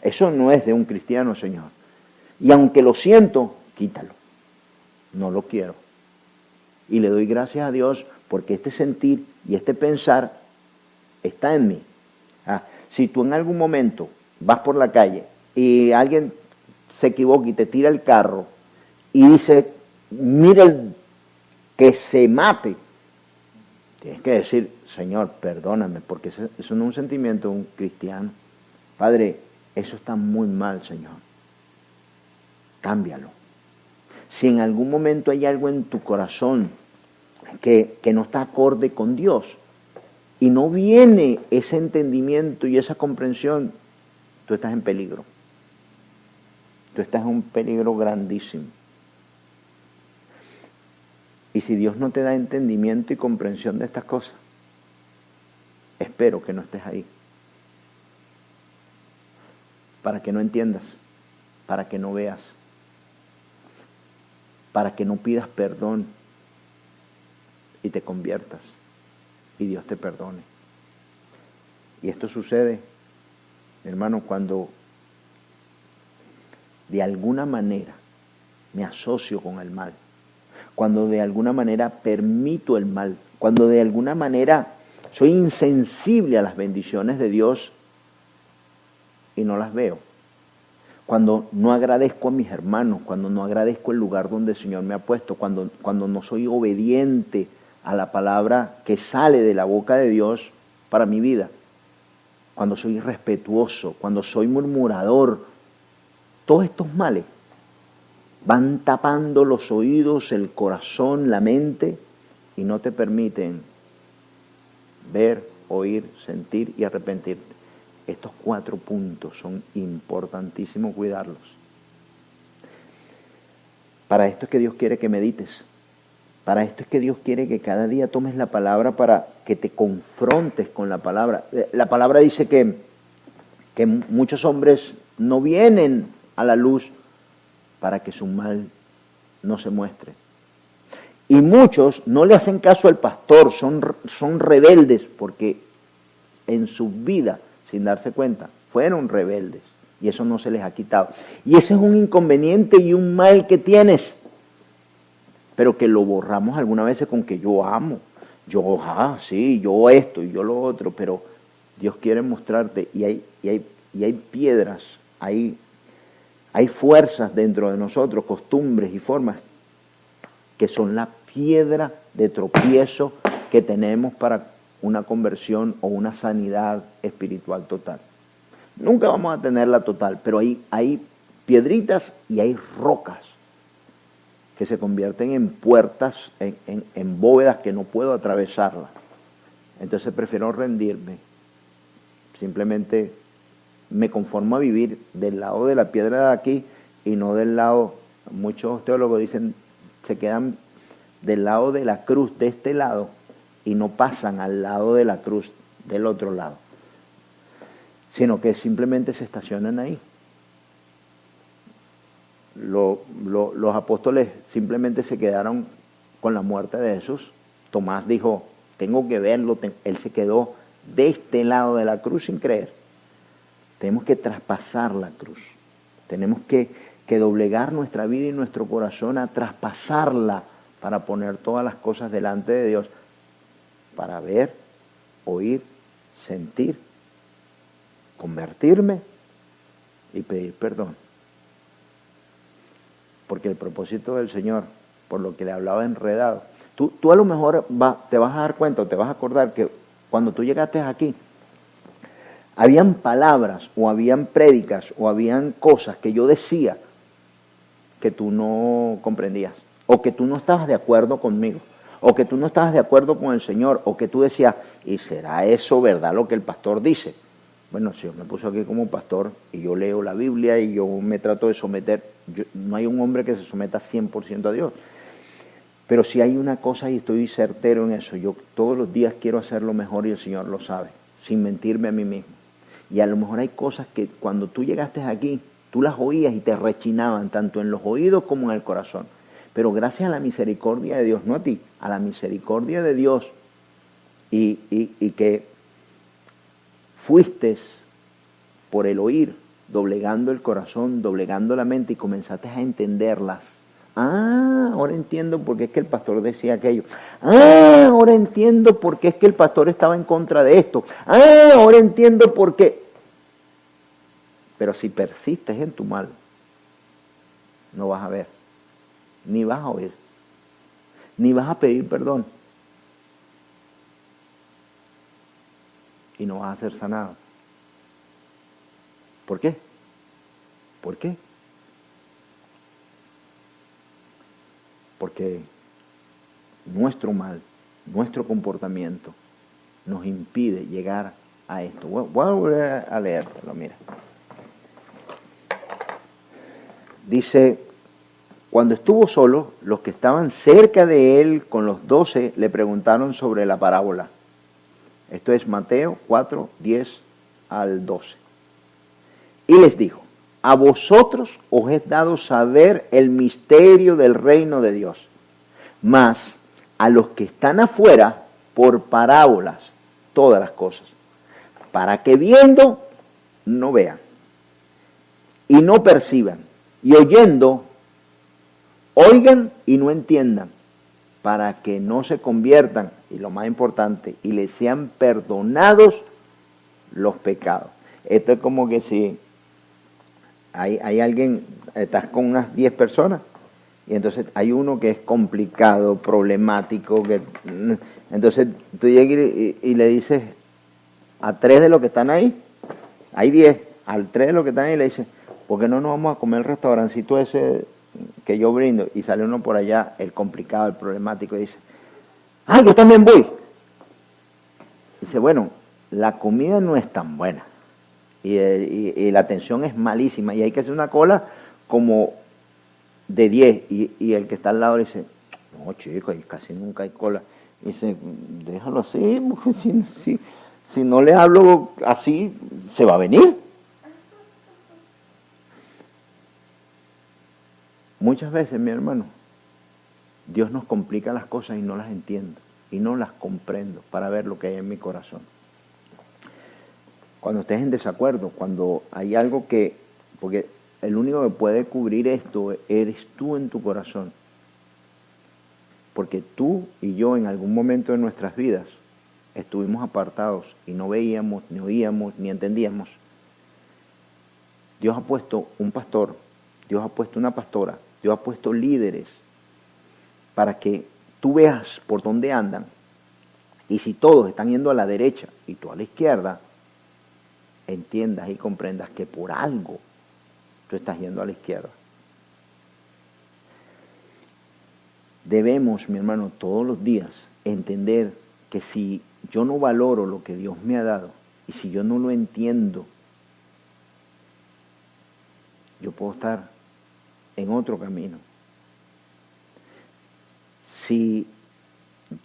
Eso no es de un cristiano, Señor. Y aunque lo siento, quítalo. No lo quiero. Y le doy gracias a Dios porque este sentir y este pensar está en mí. Si tú en algún momento vas por la calle y alguien se equivoca y te tira el carro y dice, mira que se mate, tienes que decir, Señor, perdóname, porque eso no es un sentimiento de un cristiano. Padre, eso está muy mal, Señor. Cámbialo. Si en algún momento hay algo en tu corazón que no está acorde con Dios y no viene ese entendimiento y esa comprensión, tú estás en peligro. Tú estás en un peligro grandísimo. Y si Dios no te da entendimiento y comprensión de estas cosas, espero que no estés ahí. Para que no entiendas, para que no veas, para que no pidas perdón y te conviertas y Dios te perdone. Y esto sucede, hermano, cuando de alguna manera me asocio con el mal, cuando de alguna manera permito el mal, cuando de alguna manera soy insensible a las bendiciones de Dios y no las veo, cuando no agradezco a mis hermanos, cuando no agradezco el lugar donde el Señor me ha puesto, cuando no soy obediente a la palabra que sale de la boca de Dios para mi vida, cuando soy irrespetuoso, cuando soy murmurador, todos estos males van tapando los oídos, el corazón, la mente y no te permiten ver, oír, sentir y arrepentirte. Estos 4 puntos son importantísimos cuidarlos. Para esto es que Dios quiere que medites. Para esto es que Dios quiere que cada día tomes la palabra para que te confrontes con la palabra. La palabra dice que muchos hombres no vienen a la luz para que su mal no se muestre. Y muchos no le hacen caso al pastor, son rebeldes porque en su vida, sin darse cuenta, fueron rebeldes y eso no se les ha quitado. Y ese es un inconveniente y un mal que tienes, pero que lo borramos algunas veces con que yo amo, sí, yo esto y yo lo otro, pero Dios quiere mostrarte y hay piedras, hay fuerzas dentro de nosotros, costumbres y formas que son la piedra de tropiezo que tenemos para una conversión o una sanidad espiritual total. Nunca vamos a tenerla total, pero hay piedritas y hay rocas que se convierten en puertas, en bóvedas que no puedo atravesarlas. Entonces prefiero rendirme. Simplemente me conformo a vivir del lado de la piedra de aquí y no del lado, muchos teólogos dicen, se quedan del lado de la cruz, de este lado, y no pasan al lado de la cruz, del otro lado, sino que simplemente se estacionan ahí. Los apóstoles simplemente se quedaron con la muerte de Jesús. Tomás dijo, tengo que verlo, él se quedó de este lado de la cruz sin creer. Tenemos que traspasar la cruz, tenemos que doblegar nuestra vida y nuestro corazón a traspasarla para poner todas las cosas delante de Dios, para ver, oír, sentir, convertirme y pedir perdón. Porque el propósito del Señor, por lo que le hablaba enredado, tú a lo mejor te vas a dar cuenta o te vas a acordar que cuando tú llegaste aquí, Habían palabras o habían prédicas o habían cosas que yo decía que tú no comprendías, o que tú no estabas de acuerdo conmigo, o que tú no estabas de acuerdo con el Señor, o que tú decías, ¿y será eso verdad lo que el pastor dice? Bueno, si yo me puso aquí como pastor y yo leo la Biblia y yo me trato de someter, no hay un hombre que se someta 100% a Dios, pero si hay una cosa y estoy certero en eso, yo todos los días quiero hacerlo mejor y el Señor lo sabe, sin mentirme a mí mismo. Y a lo mejor hay cosas que cuando tú llegaste aquí, tú las oías y te rechinaban, tanto en los oídos como en el corazón. Pero gracias a la misericordia de Dios, no a ti, a la misericordia de Dios, y que fuiste por el oír, doblegando el corazón, doblegando la mente y comenzaste a entenderlas. Ah, ahora entiendo por qué es que el pastor decía aquello. Ah, ahora entiendo por qué es que el pastor estaba en contra de esto. Ah, ahora entiendo por qué. Pero si persistes en tu mal, no vas a ver, ni vas a oír, ni vas a pedir perdón. Y no vas a ser sanado. ¿Por qué? ¿Por qué? Porque nuestro mal, nuestro comportamiento, nos impide llegar a esto. Voy a volver a leértelo, mira. Dice, cuando estuvo solo, los que estaban cerca de él con los 12 le preguntaron sobre la parábola. Esto es Mateo 4, 10 al 12. Y les dijo, a vosotros os es dado saber el misterio del reino de Dios, mas a los que están afuera, por parábolas, todas las cosas, para que viendo no vean, y no perciban, y oyendo, oigan y no entiendan, para que no se conviertan, y lo más importante, y les sean perdonados los pecados. Esto es como que si hay alguien, estás con unas 10 personas, y entonces hay uno que es complicado, problemático, entonces tú llegas y le dices a 3 de los que están ahí, hay 10, al 3 de los que están ahí le dices, ¿por qué no nos vamos a comer el restaurancito ese que yo brindo? Y sale uno por allá, el complicado, el problemático, y dice, ah, yo también voy. Dice, bueno, la comida no es tan buena y la atención es malísima y hay que hacer una cola como de 10 y el que está al lado le dice, no chico, casi nunca hay cola. Y dice, déjalo así, porque si no le hablo así, se va a venir. Muchas veces, mi hermano, Dios nos complica las cosas y no las entiendo y no las comprendo para ver lo que hay en mi corazón. Cuando estés en desacuerdo, cuando hay algo que, porque el único que puede cubrir esto eres tú en tu corazón. Porque tú y yo en algún momento de nuestras vidas estuvimos apartados y no veíamos, ni oíamos, ni entendíamos. Dios ha puesto un pastor, Dios ha puesto una pastora, Dios ha puesto líderes para que tú veas por dónde andan. Y si todos están yendo a la derecha y tú a la izquierda, entiendas y comprendas que por algo tú estás yendo a la izquierda. Debemos, mi hermano, todos los días entender que si yo no valoro lo que Dios me ha dado y si yo no lo entiendo, yo puedo estar en otro camino. Si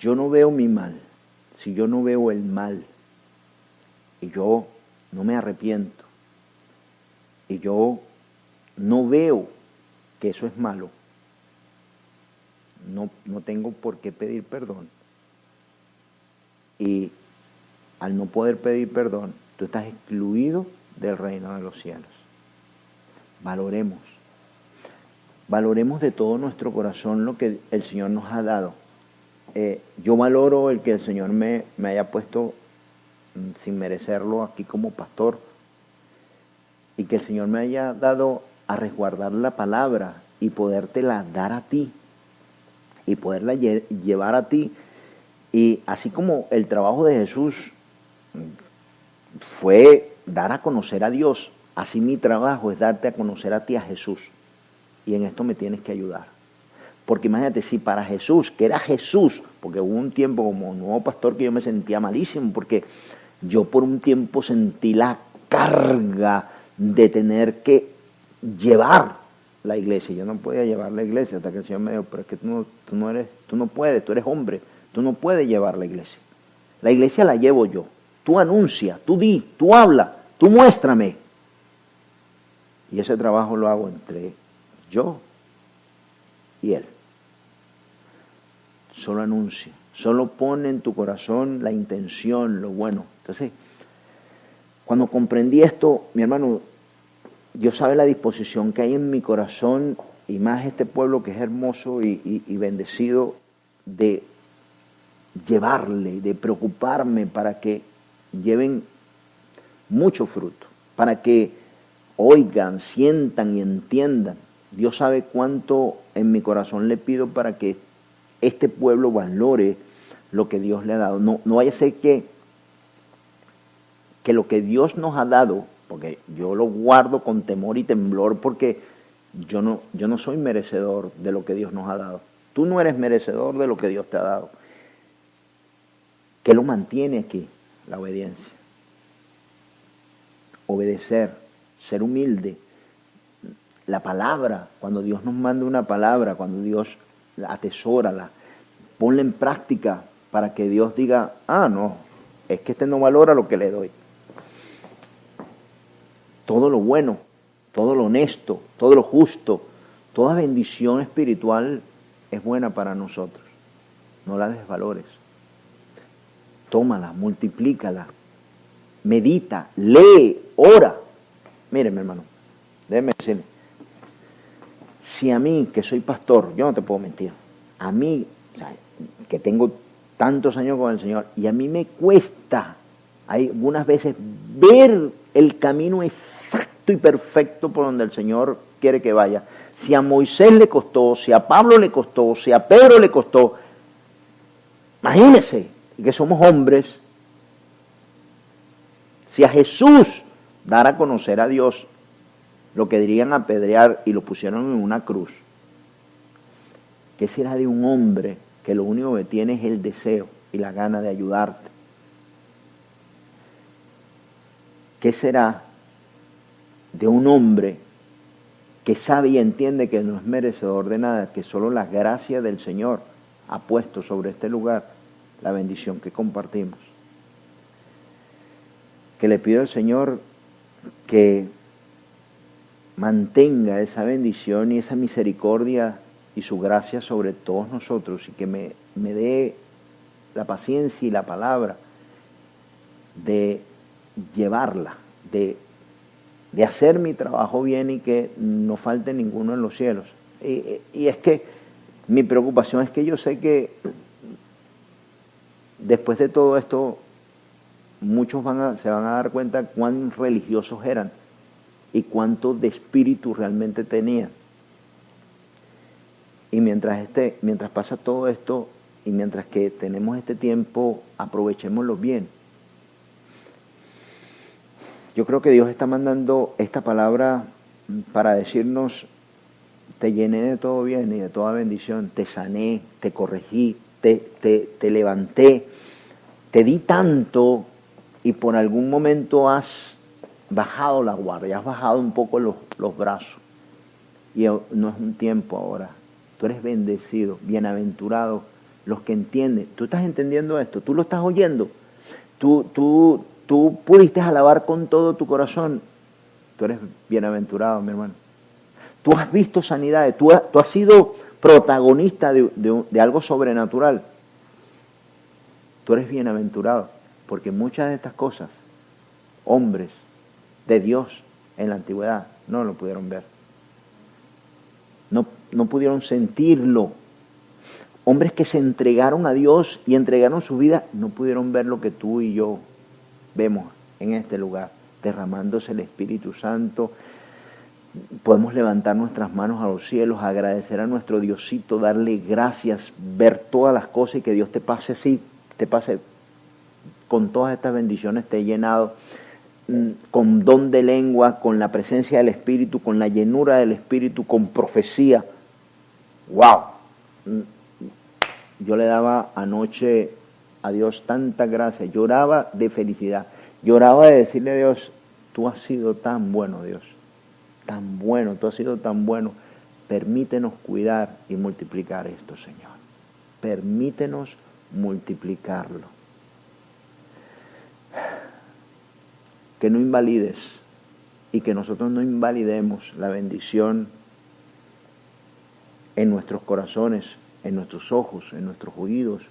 yo no veo mi mal, si yo no veo el mal y yo no me arrepiento y yo no veo que eso es malo, no tengo por qué pedir perdón. Y al no poder pedir perdón, tú estás excluido del reino de los cielos. Valoremos de todo nuestro corazón lo que el Señor nos ha dado. Yo valoro el que el Señor me haya puesto sin merecerlo aquí como pastor y que el Señor me haya dado a resguardar la palabra y podértela dar a ti y poderla llevar a ti. Y así como el trabajo de Jesús fue dar a conocer a Dios. Así mi trabajo es darte a conocer a ti, a Jesús. Y en esto me tienes que ayudar. Porque imagínate, si para Jesús, que era Jesús, porque hubo un tiempo como nuevo pastor que yo me sentía malísimo, porque yo por un tiempo sentí la carga de tener que llevar la iglesia. Yo no podía llevar la iglesia hasta que el Señor me dijo, pero es que tú no puedes, tú eres hombre, tú no puedes llevar la iglesia. La iglesia la llevo yo. Tú anuncia, tú di, tú habla, tú muéstrame. Y ese trabajo lo hago entre yo y Él. Solo anuncia, solo pone en tu corazón la intención, lo bueno. Entonces, cuando comprendí esto, mi hermano, Dios sabe la disposición que hay en mi corazón, y más este pueblo que es hermoso y bendecido, de llevarle, de preocuparme para que lleven mucho fruto, para que oigan, sientan y entiendan. Dios sabe cuánto en mi corazón le pido para que este pueblo valore lo que Dios le ha dado. No vaya a ser que lo que Dios nos ha dado, porque yo lo guardo con temor y temblor, porque yo no soy merecedor de lo que Dios nos ha dado. Tú no eres merecedor de lo que Dios te ha dado. ¿Qué lo mantiene aquí? La obediencia. Obedecer, ser humilde. La palabra, cuando Dios nos manda una palabra, cuando Dios atesórala, ponla en práctica para que Dios diga, no, es que este no valora lo que le doy. Todo lo bueno, todo lo honesto, todo lo justo, toda bendición espiritual es buena para nosotros. No la desvalores. Tómala, multiplícala, medita, lee, ora. Mire, mi hermano, déjeme decirle, si a mí, que soy pastor, yo no te puedo mentir, a mí, o sea, que tengo tantos años con el Señor, y a mí me cuesta, hay algunas veces, ver el camino exacto y perfecto por donde el Señor quiere que vaya. Si a Moisés le costó, si a Pablo le costó, si a Pedro le costó, imagínense que somos hombres. Si a Jesús dar a conocer a Dios lo que dirían apedrear y lo pusieron en una cruz, ¿qué será de un hombre que lo único que tiene es el deseo y la gana de ayudarte? ¿Qué será de un hombre que sabe y entiende que no es merecedor de nada, que solo la gracia del Señor ha puesto sobre este lugar la bendición que compartimos? Que le pido al Señor que mantenga esa bendición y esa misericordia y su gracia sobre todos nosotros, y que me dé la paciencia y la palabra de llevarla, de hacer mi trabajo bien y que no falte ninguno en los cielos. Y es que mi preocupación es que yo sé que después de todo esto muchos se van a dar cuenta cuán religiosos eran y cuánto de espíritu realmente tenían. Y mientras pasa todo esto y mientras que tenemos este tiempo, aprovechémoslo bien. Yo creo que Dios está mandando esta palabra para decirnos: te llené de todo bien y de toda bendición, te sané, te corregí, te levanté, te di tanto, y por algún momento has bajado la guardia, has bajado un poco los brazos. Y no es un tiempo ahora. Tú eres bendecido, bienaventurado. Los que entienden, tú estás entendiendo esto, tú lo estás oyendo. Tú pudiste alabar con todo tu corazón. Tú eres bienaventurado, mi hermano. Tú has visto sanidades, tú has sido protagonista de algo sobrenatural. Tú eres bienaventurado, porque muchas de estas cosas, hombres de Dios en la antigüedad no lo pudieron ver. No pudieron sentirlo. Hombres que se entregaron a Dios y entregaron su vida, no pudieron ver lo que tú y yo vemos en este lugar, derramándose el Espíritu Santo. Podemos levantar nuestras manos a los cielos, agradecer a nuestro Diosito, darle gracias, ver todas las cosas, y que Dios te pase así, te pase con todas estas bendiciones, te he llenado. con don de lengua, con la presencia del Espíritu, con la llenura del Espíritu, con profecía. ¡Wow! Yo le daba anoche a Dios tanta gracia, lloraba de felicidad, lloraba de decirle a Dios, tú has sido tan bueno, Dios, tan bueno, tú has sido tan bueno, permítenos cuidar y multiplicar esto, Señor, permítenos multiplicarlo. Que no invalides y que nosotros no invalidemos la bendición en nuestros corazones, en nuestros ojos, en nuestros oídos,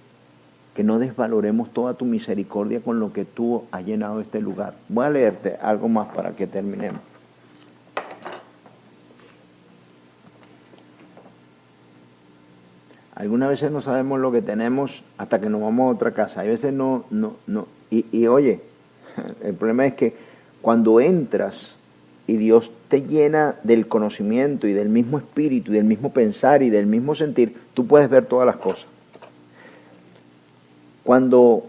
que no desvaloremos toda tu misericordia con lo que tú has llenado este lugar. Voy a leerte algo más para que terminemos. Algunas veces no sabemos lo que tenemos hasta que nos vamos a otra casa. Hay veces no. Y oye, el problema es que cuando entras y Dios te llena del conocimiento y del mismo espíritu y del mismo pensar y del mismo sentir, tú puedes ver todas las cosas. Cuando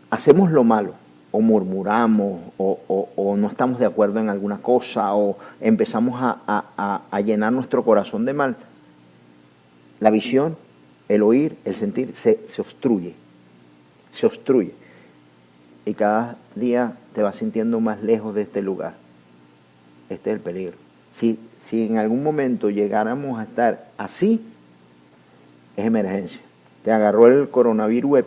hacemos lo malo, o murmuramos, o no estamos de acuerdo en alguna cosa, o empezamos a llenar nuestro corazón de mal, la visión, el oír, el sentir se obstruye. Se obstruye. Y cada día te vas sintiendo más lejos de este lugar. Este es el peligro. Si en algún momento llegáramos a estar así, es emergencia. Te agarró el coronavirus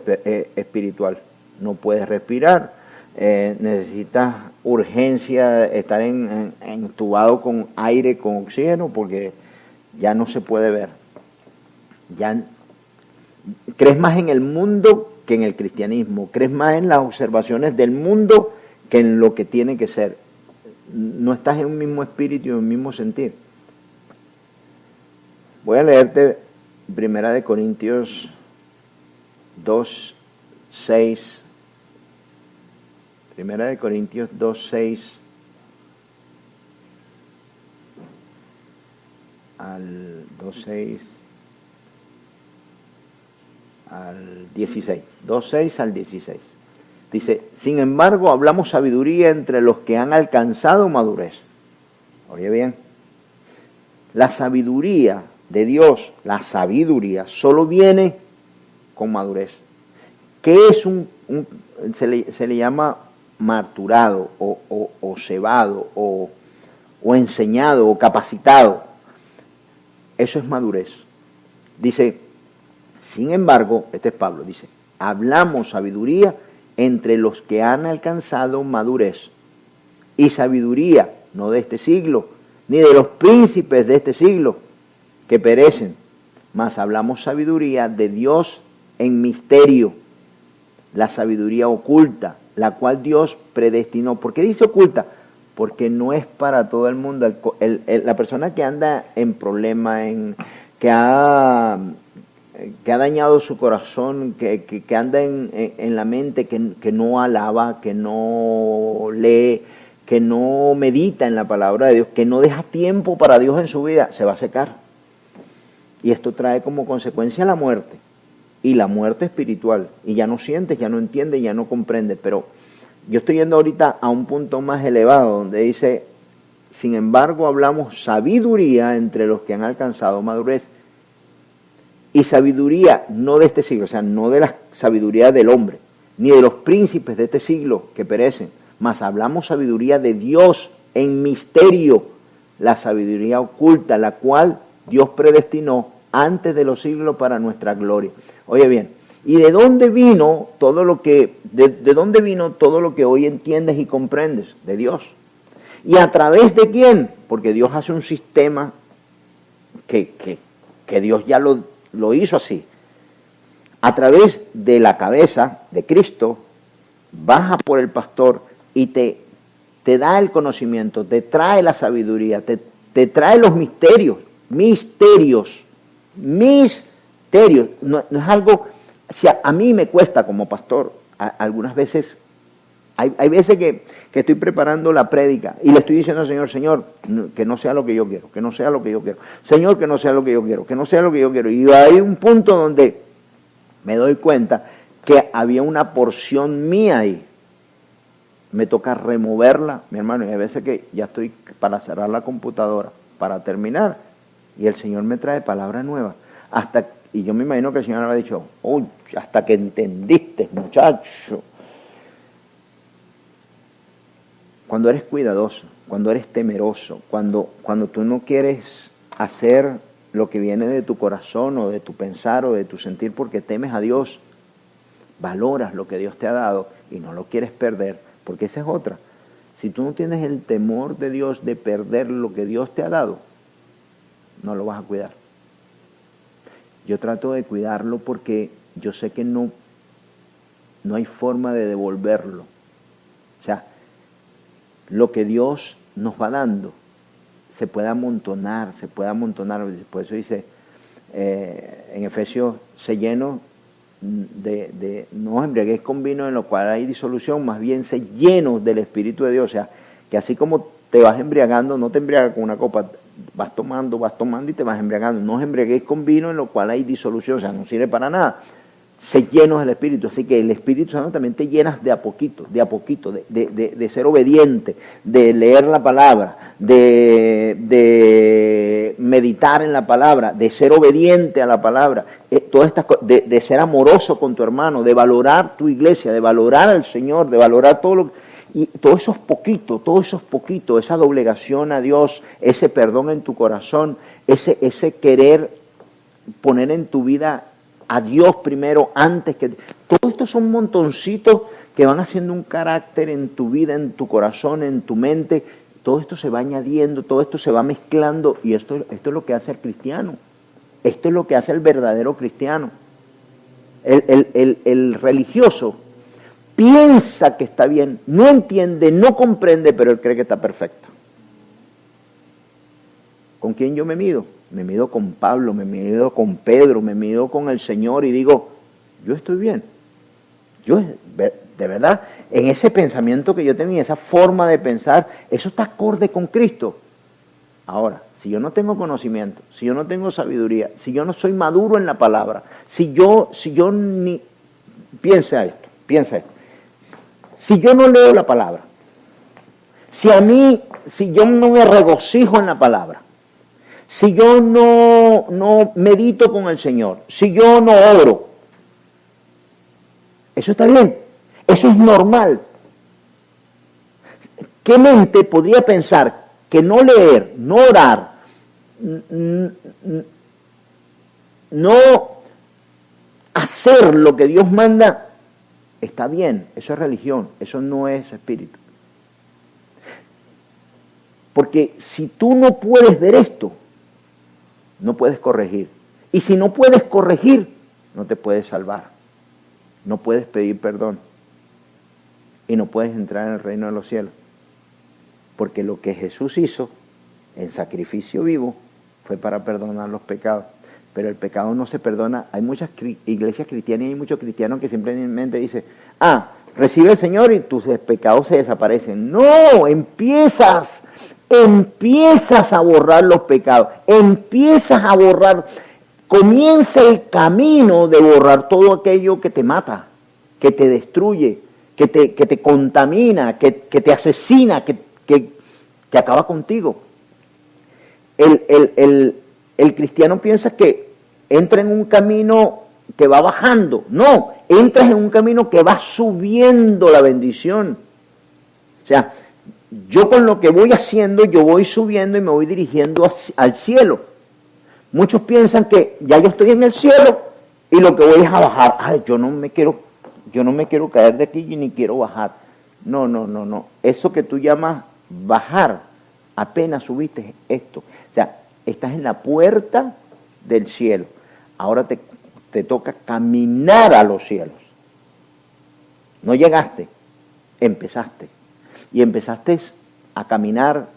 espiritual. No puedes respirar. Necesitas urgencia, estar entubado con aire, con oxígeno, porque ya no se puede ver. Ya crees más en el mundo que en el cristianismo, crees más en las observaciones del mundo que en lo que tiene que ser. No estás en un mismo espíritu y en un mismo sentir. Voy a leerte 1 Corintios 2, 6. 1 Corintios 2, 6 al 2, 6 al 16. 2, 6 al 16. Dice, sin embargo, hablamos sabiduría entre los que han alcanzado madurez. Oye bien, la sabiduría de Dios, la sabiduría, solo viene con madurez. ¿Qué es se le llama marturado o cebado o enseñado o capacitado? Eso es madurez. Dice, sin embargo, este es Pablo, dice, hablamos sabiduría entre los que han alcanzado madurez. Y sabiduría, no de este siglo, ni de los príncipes de este siglo, que perecen, mas hablamos sabiduría de Dios en misterio, la sabiduría oculta, la cual Dios predestinó. ¿Por qué dice oculta? Porque no es para todo el mundo. La persona que anda en problema, que ha dañado su corazón, que anda en la mente, que no alaba, que no lee, que no medita en la palabra de Dios, que no deja tiempo para Dios en su vida, se va a secar. Y esto trae como consecuencia la muerte, y la muerte espiritual, y ya no sientes, ya no entiendes, ya no comprendes. Pero yo estoy yendo ahorita a un punto más elevado, donde dice, sin embargo hablamos sabiduría entre los que han alcanzado madurez. Y sabiduría no de este siglo, o sea, no de la sabiduría del hombre, ni de los príncipes de este siglo que perecen, mas hablamos sabiduría de Dios en misterio, la sabiduría oculta, la cual Dios predestinó antes de los siglos para nuestra gloria. Oye bien, ¿y de dónde vino todo lo que, de dónde vino todo lo que hoy entiendes y comprendes? De Dios. ¿Y a través de quién? Porque Dios hace un sistema que Dios ya lo hizo así. A través de la cabeza de Cristo, baja por el pastor y te da el conocimiento, te trae la sabiduría, te trae los misterios. No es algo, si a mí me cuesta como pastor, algunas veces, hay veces que estoy preparando la prédica y le estoy diciendo al Señor, Señor, que no sea lo que yo quiero, que no sea lo que yo quiero. Señor, que no sea lo que yo quiero, que no sea lo que yo quiero. Y hay un punto donde me doy cuenta que había una porción mía ahí. me toca removerla, mi hermano, y hay veces que ya estoy para cerrar la computadora, para terminar, y el Señor me trae palabra nueva. Y yo me imagino que el Señor habrá dicho, uy, hasta que entendiste, muchacho. Cuando eres cuidadoso, cuando eres temeroso, cuando tú no quieres hacer lo que viene de tu corazón o de tu pensar o de tu sentir porque temes a Dios, valoras lo que Dios te ha dado y no lo quieres perder, porque esa es otra. Si tú no tienes el temor de Dios de perder lo que Dios te ha dado, no lo vas a cuidar. Yo trato de cuidarlo porque yo sé que no hay forma de devolverlo. O sea, lo que Dios nos va dando se puede amontonar. Por eso dice en Efesios, se lleno no os embriaguéis con vino en lo cual hay disolución, más bien se llenos del Espíritu de Dios. O sea, que así como te vas embriagando, no te embriagas con una copa, vas tomando y te vas embriagando. No os embriaguéis con vino en lo cual hay disolución, o sea, no sirve para nada. Se llenos del Espíritu, así que el Espíritu Santo también te llenas de a poquito, de ser obediente, de leer la palabra, de meditar en la palabra, de ser obediente a la palabra, todas estas cosas, de ser amoroso con tu hermano, de valorar tu iglesia, de valorar al Señor, de valorar y todo eso es poquito, esa doblegación a Dios, ese perdón en tu corazón, ese querer poner en tu vida a Dios primero, antes que... Todo esto son montoncitos que van haciendo un carácter en tu vida, en tu corazón, en tu mente. Todo esto se va añadiendo, todo esto se va mezclando y esto es lo que hace el cristiano. Esto es lo que hace el verdadero cristiano. El religioso piensa que está bien, no entiende, no comprende, pero él cree que está perfecto. ¿Con quién yo me mido? Me mido con Pablo, me mido con Pedro, me mido con el Señor y digo, yo estoy bien. Yo, de verdad, en ese pensamiento que yo tenía, esa forma de pensar, eso está acorde con Cristo. Ahora, si yo no tengo conocimiento, si yo no tengo sabiduría, si yo no soy maduro en la palabra, si yo ni... Piensa esto. Si yo no leo la palabra, si yo no me regocijo en la palabra, si yo no medito con el Señor, si yo no oro, eso está bien, eso es normal. ¿Qué mente podría pensar que no leer, no orar, no hacer lo que Dios manda, está bien? Eso es religión, eso no es espíritu. Porque si tú no puedes ver esto, no puedes corregir. Y si no puedes corregir, no te puedes salvar. No puedes pedir perdón. Y no puedes entrar en el reino de los cielos. Porque lo que Jesús hizo en sacrificio vivo fue para perdonar los pecados. Pero el pecado no se perdona. Hay muchas iglesias cristianas y hay muchos cristianos que simplemente dicen, recibe al Señor y tus pecados se desaparecen. No, empiezas a borrar los pecados, comienza el camino de borrar todo aquello que te mata, que te destruye, que te contamina, que te asesina, que acaba contigo. El cristiano piensa que entra en un camino que va bajando. No, entras en un camino que va subiendo la bendición. O sea, yo con lo que voy haciendo, yo voy subiendo y me voy dirigiendo al cielo. Muchos piensan que ya yo estoy en el cielo y lo que voy es a bajar. Yo no me quiero caer de aquí y ni quiero bajar. No. Eso que tú llamas bajar, apenas subiste esto. O sea, estás en la puerta del cielo. Ahora te toca caminar a los cielos. No llegaste, empezaste. Y empezaste a caminar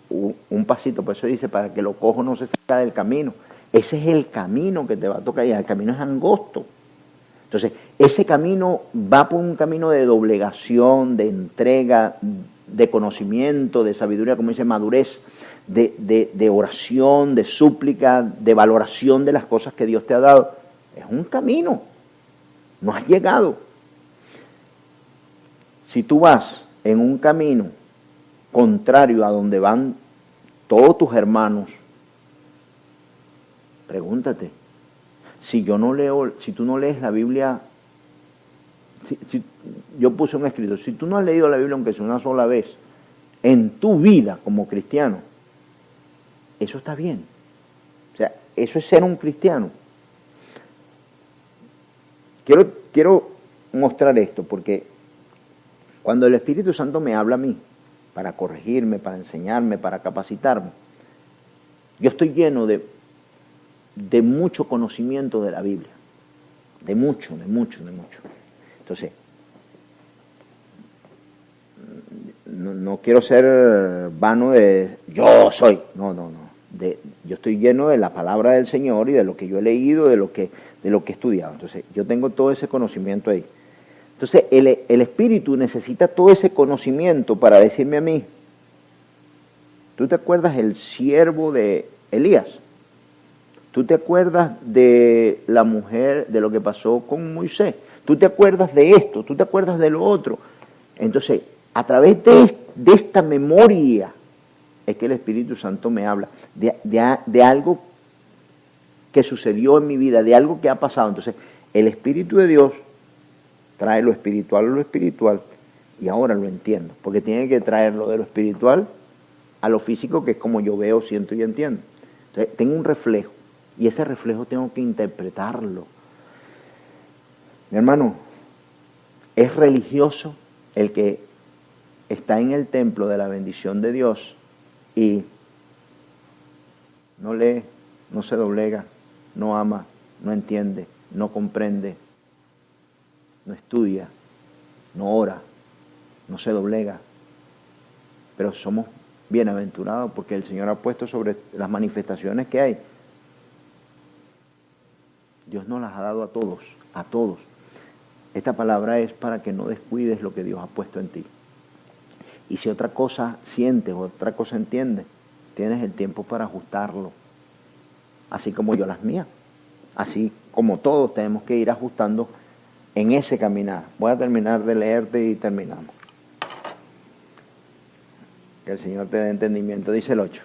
un pasito, por eso dice, para que lo cojo no se salga del camino. Ese es el camino que te va a tocar y el camino es angosto. Entonces, ese camino va por un camino de doblegación, de entrega, de conocimiento, de sabiduría, como dice, madurez, de oración, de súplica, de valoración de las cosas que Dios te ha dado. Es un camino, no has llegado. Si tú vas en un camino contrario a donde van todos tus hermanos, pregúntate, si yo no leo, si tú no lees la Biblia, yo puse un escrito, si tú no has leído la Biblia aunque sea una sola vez en tu vida como cristiano, eso está bien. O sea, eso es ser un cristiano. Quiero mostrar esto porque cuando el Espíritu Santo me habla a mí para corregirme, para enseñarme, para capacitarme, yo estoy lleno de mucho conocimiento de la Biblia, de mucho. Entonces, no quiero ser vano de yo soy, no. Yo estoy lleno de la palabra del Señor y de lo que yo he leído, de lo que he estudiado. Entonces, yo tengo todo ese conocimiento ahí. Entonces, el Espíritu necesita todo ese conocimiento para decirme a mí. ¿Tú te acuerdas el siervo de Elías? ¿Tú te acuerdas de la mujer, de lo que pasó con Moisés? ¿Tú te acuerdas de esto? ¿Tú te acuerdas de lo otro? Entonces, a través de esta memoria es que el Espíritu Santo me habla de algo que sucedió en mi vida, de algo que ha pasado. Entonces, el Espíritu de Dios trae lo espiritual a lo espiritual y ahora lo entiendo, porque tiene que traerlo de lo espiritual a lo físico, que es como yo veo, siento y entiendo. Entonces, tengo un reflejo y ese reflejo tengo que interpretarlo. Mi hermano, es religioso el que está en el templo de la bendición de Dios y no lee, no se doblega, no ama, no entiende, no comprende, no estudia, no ora, no se doblega. Pero somos bienaventurados porque el Señor ha puesto sobre las manifestaciones que hay. Dios nos las ha dado a todos, a todos. Esta palabra es para que no descuides lo que Dios ha puesto en ti. Y si otra cosa sientes, otra cosa entiendes, tienes el tiempo para ajustarlo. Así como yo las mías. Así como todos tenemos que ir ajustando en ese caminar. Voy a terminar de leerte y terminamos. Que el Señor te dé entendimiento. Dice el 8.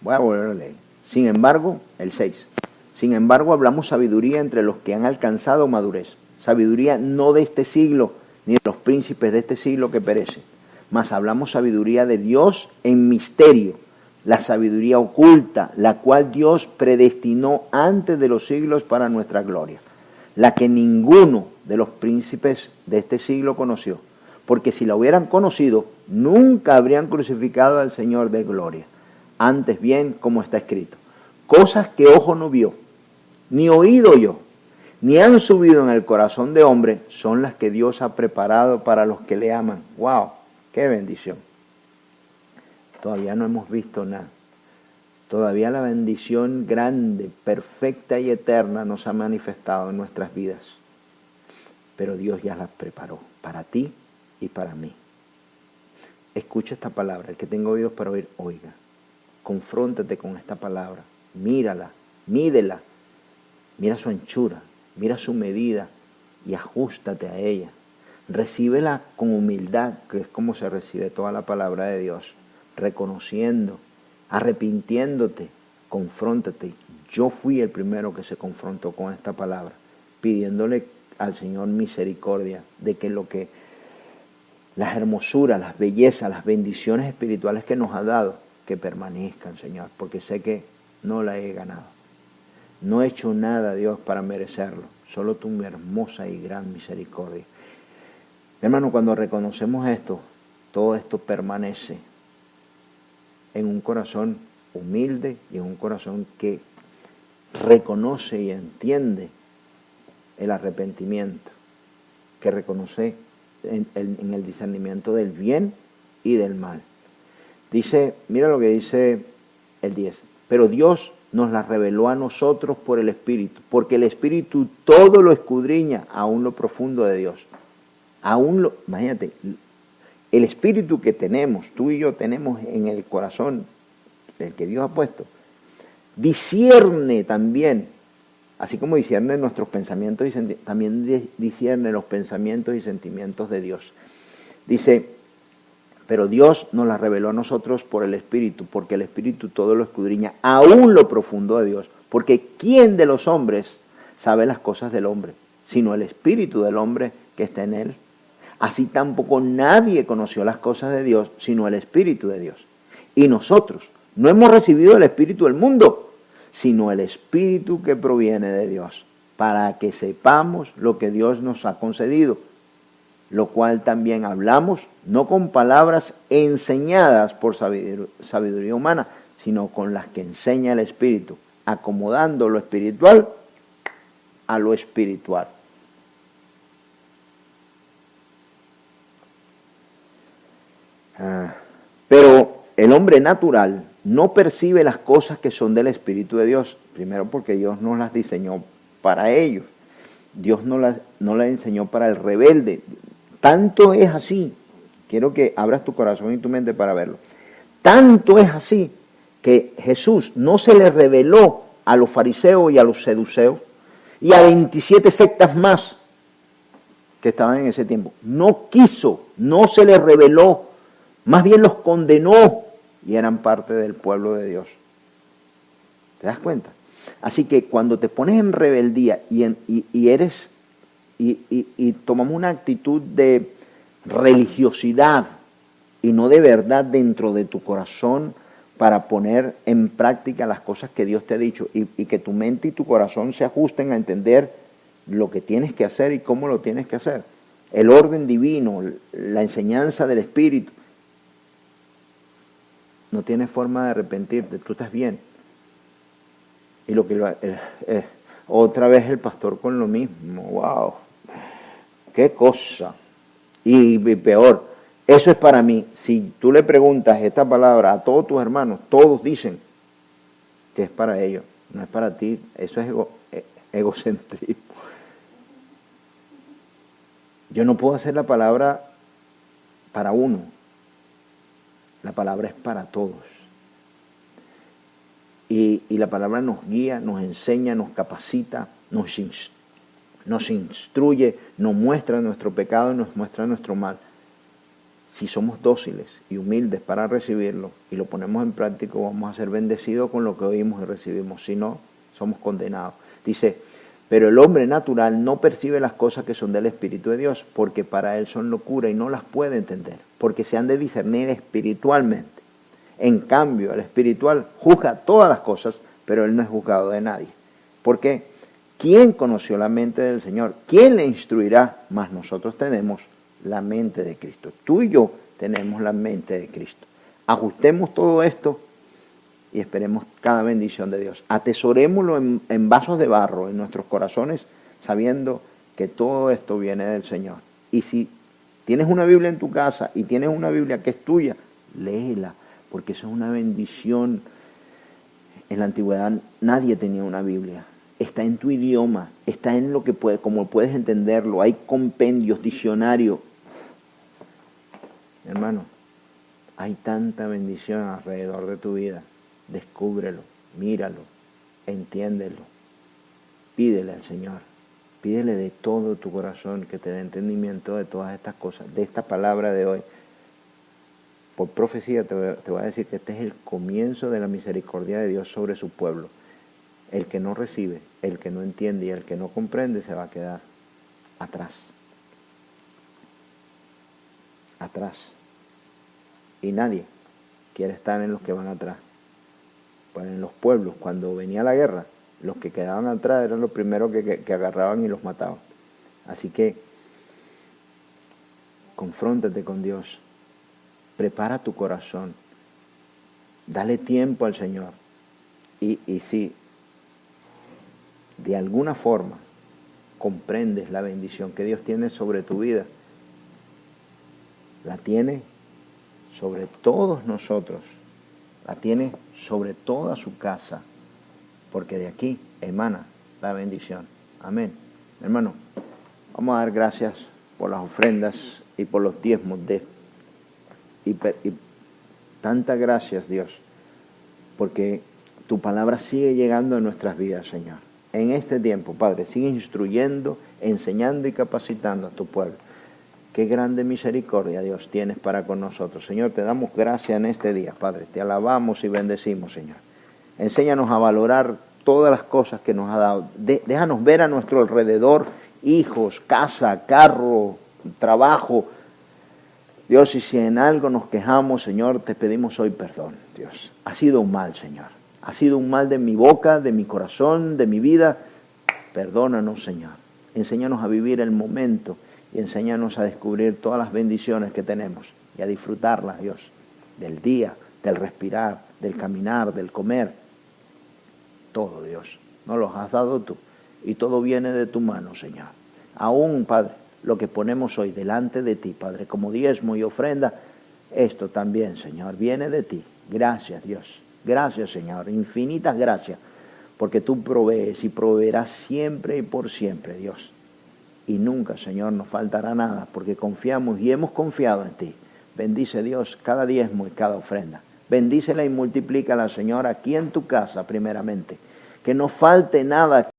Voy a volver a leer. Sin embargo, el 6. Sin embargo, hablamos sabiduría entre los que han alcanzado madurez. Sabiduría no de este siglo, ni de los príncipes de este siglo que perecen. Mas hablamos sabiduría de Dios en misterio, la sabiduría oculta, la cual Dios predestinó antes de los siglos para nuestra gloria, la que ninguno de los príncipes de este siglo conoció, porque si la hubieran conocido, nunca habrían crucificado al Señor de gloria. Antes bien, como está escrito, cosas que ojo no vio, ni oído oyó, ni han subido en el corazón de hombre, son las que Dios ha preparado para los que le aman. ¡Wow! ¡Qué bendición! Todavía no hemos visto nada. Todavía la bendición grande, perfecta y eterna nos ha manifestado en nuestras vidas. Pero Dios ya las preparó para ti y para mí. Escucha esta palabra. El que tenga oídos para oír, oiga. Confróntate con esta palabra. Mírala, mídela. Mira su anchura, mira su medida y ajústate a ella. Recíbela con humildad, que es como se recibe toda la palabra de Dios. Reconociendo, arrepintiéndote, confróntate. Yo fui el primero que se confrontó con esta palabra, pidiéndole al Señor misericordia de que las hermosuras, las bellezas, las bendiciones espirituales que nos ha dado, que permanezcan, Señor, porque sé que no la he ganado. No he hecho nada, Dios, para merecerlo, solo tu hermosa y gran misericordia. Hermano, cuando reconocemos esto, todo esto permanece en un corazón humilde y en un corazón que reconoce y entiende el arrepentimiento, que reconoce en el discernimiento del bien y del mal. Dice, mira lo que dice el 10, pero Dios nos la reveló a nosotros por el Espíritu, porque el Espíritu todo lo escudriña, aún lo profundo de Dios. Imagínate, el Espíritu que tenemos, tú y yo tenemos en el corazón, el que Dios ha puesto, discierne también Así como discierne nuestros pensamientos y también discierne los pensamientos y sentimientos de Dios. Dice, pero Dios nos las reveló a nosotros por el Espíritu, porque el Espíritu todo lo escudriña, aún lo profundo de Dios. Porque ¿quién de los hombres sabe las cosas del hombre, sino el Espíritu del hombre que está en él? Así tampoco nadie conoció las cosas de Dios, sino el Espíritu de Dios. Y nosotros no hemos recibido el Espíritu del mundo, sino el Espíritu que proviene de Dios, para que sepamos lo que Dios nos ha concedido, lo cual también hablamos, no con palabras enseñadas por sabiduría humana, sino con las que enseña el Espíritu, acomodando lo espiritual a lo espiritual. Pero el hombre natural no percibe las cosas que son del Espíritu de Dios, primero porque Dios no las diseñó para ellos, Dios no las enseñó para el rebelde. Tanto es así, quiero que abras tu corazón y tu mente para verlo, tanto es así que Jesús no se le reveló a los fariseos y a los seduceos y a 27 sectas más que estaban en ese tiempo. No quiso, no se les reveló, más bien los condenó y eran parte del pueblo de Dios. ¿Te das cuenta? Así que cuando te pones en rebeldía y tomamos una actitud de religiosidad y no de verdad dentro de tu corazón para poner en práctica las cosas que Dios te ha dicho y que tu mente y tu corazón se ajusten a entender lo que tienes que hacer y cómo lo tienes que hacer. El orden divino, la enseñanza del Espíritu. No tienes forma de arrepentirte, tú estás bien. Y otra vez el pastor con lo mismo, wow, qué cosa. Y peor, eso es para mí. Si tú le preguntas esta palabra a todos tus hermanos, todos dicen que es para ellos, no es para ti. Eso es egocentrismo. Yo no puedo hacer la palabra para uno. La palabra es para todos. Y la palabra nos guía, nos enseña, nos capacita, nos instruye, nos muestra nuestro pecado y nos muestra nuestro mal. Si somos dóciles y humildes para recibirlo y lo ponemos en práctica, vamos a ser bendecidos con lo que oímos y recibimos. Si no, somos condenados. Dice, pero el hombre natural no percibe las cosas que son del Espíritu de Dios, porque para él son locura y no las puede entender, porque se han de discernir espiritualmente. En cambio, el espiritual juzga todas las cosas, pero él no es juzgado de nadie. ¿Por qué? ¿Quién conoció la mente del Señor? ¿Quién le instruirá? Mas nosotros tenemos la mente de Cristo. Tú y yo tenemos la mente de Cristo. Ajustemos todo esto y esperemos cada bendición de Dios. Atesorémoslo en vasos de barro, en nuestros corazones, sabiendo que todo esto viene del Señor. Y si tienes una Biblia en tu casa y tienes una Biblia que es tuya, léela, porque eso es una bendición. En la antigüedad nadie tenía una Biblia. Está en tu idioma, está en lo que como puedes entenderlo. Hay compendios, diccionarios. Hermano, hay tanta bendición alrededor de tu vida. Descúbrelo, míralo, entiéndelo. Pídele al Señor, pídele de todo tu corazón que te dé entendimiento de todas estas cosas, de esta palabra de hoy. Por profecía te voy a decir que este es el comienzo de la misericordia de Dios sobre su pueblo. El que no recibe, el que no entiende y el que no comprende se va a quedar atrás. Atrás. Y nadie quiere estar en los que van atrás. Pues en los pueblos, cuando venía la guerra, los que quedaban atrás eran los primeros que agarraban y los mataban. Así que confróntate con Dios. Prepara tu corazón. Dale tiempo al Señor. Y si de alguna forma comprendes la bendición que Dios tiene sobre tu vida, la tiene sobre todos nosotros, la tiene sobre toda su casa, porque de aquí emana la bendición. Amén. Hermano, vamos a dar gracias por las ofrendas y por los diezmos y tantas gracias, Dios, porque tu palabra sigue llegando a nuestras vidas, Señor. en este tiempo, Padre. Sigue instruyendo, enseñando y capacitando a tu pueblo. Qué grande misericordia, Dios, tienes para con nosotros. Señor, te damos gracias en este día, Padre. Te alabamos y bendecimos, Señor. Enséñanos a valorar todas las cosas que nos ha dado. Déjanos ver a nuestro alrededor hijos, casa, carro, trabajo. Dios, y si en algo nos quejamos, Señor, te pedimos hoy perdón, Dios. Ha sido un mal, Señor. Ha sido un mal de mi boca, de mi corazón, de mi vida. Perdónanos, Señor. Enséñanos a vivir el momento y enséñanos a descubrir todas las bendiciones que tenemos y a disfrutarlas, Dios, del día, del respirar, del caminar, del comer. Todo, Dios, nos los has dado tú y todo viene de tu mano, Señor. Aún, Padre, lo que ponemos hoy delante de ti, Padre, como diezmo y ofrenda, esto también, Señor, viene de ti. Gracias, Dios. Gracias, Señor. Infinitas gracias, porque tú provees y proveerás siempre y por siempre, Dios. Y nunca, Señor, nos faltará nada, porque confiamos y hemos confiado en ti. Bendice, Dios, cada diezmo y cada ofrenda. Bendícela y multiplícala, Señor, aquí en tu casa primeramente. Que no falte nada.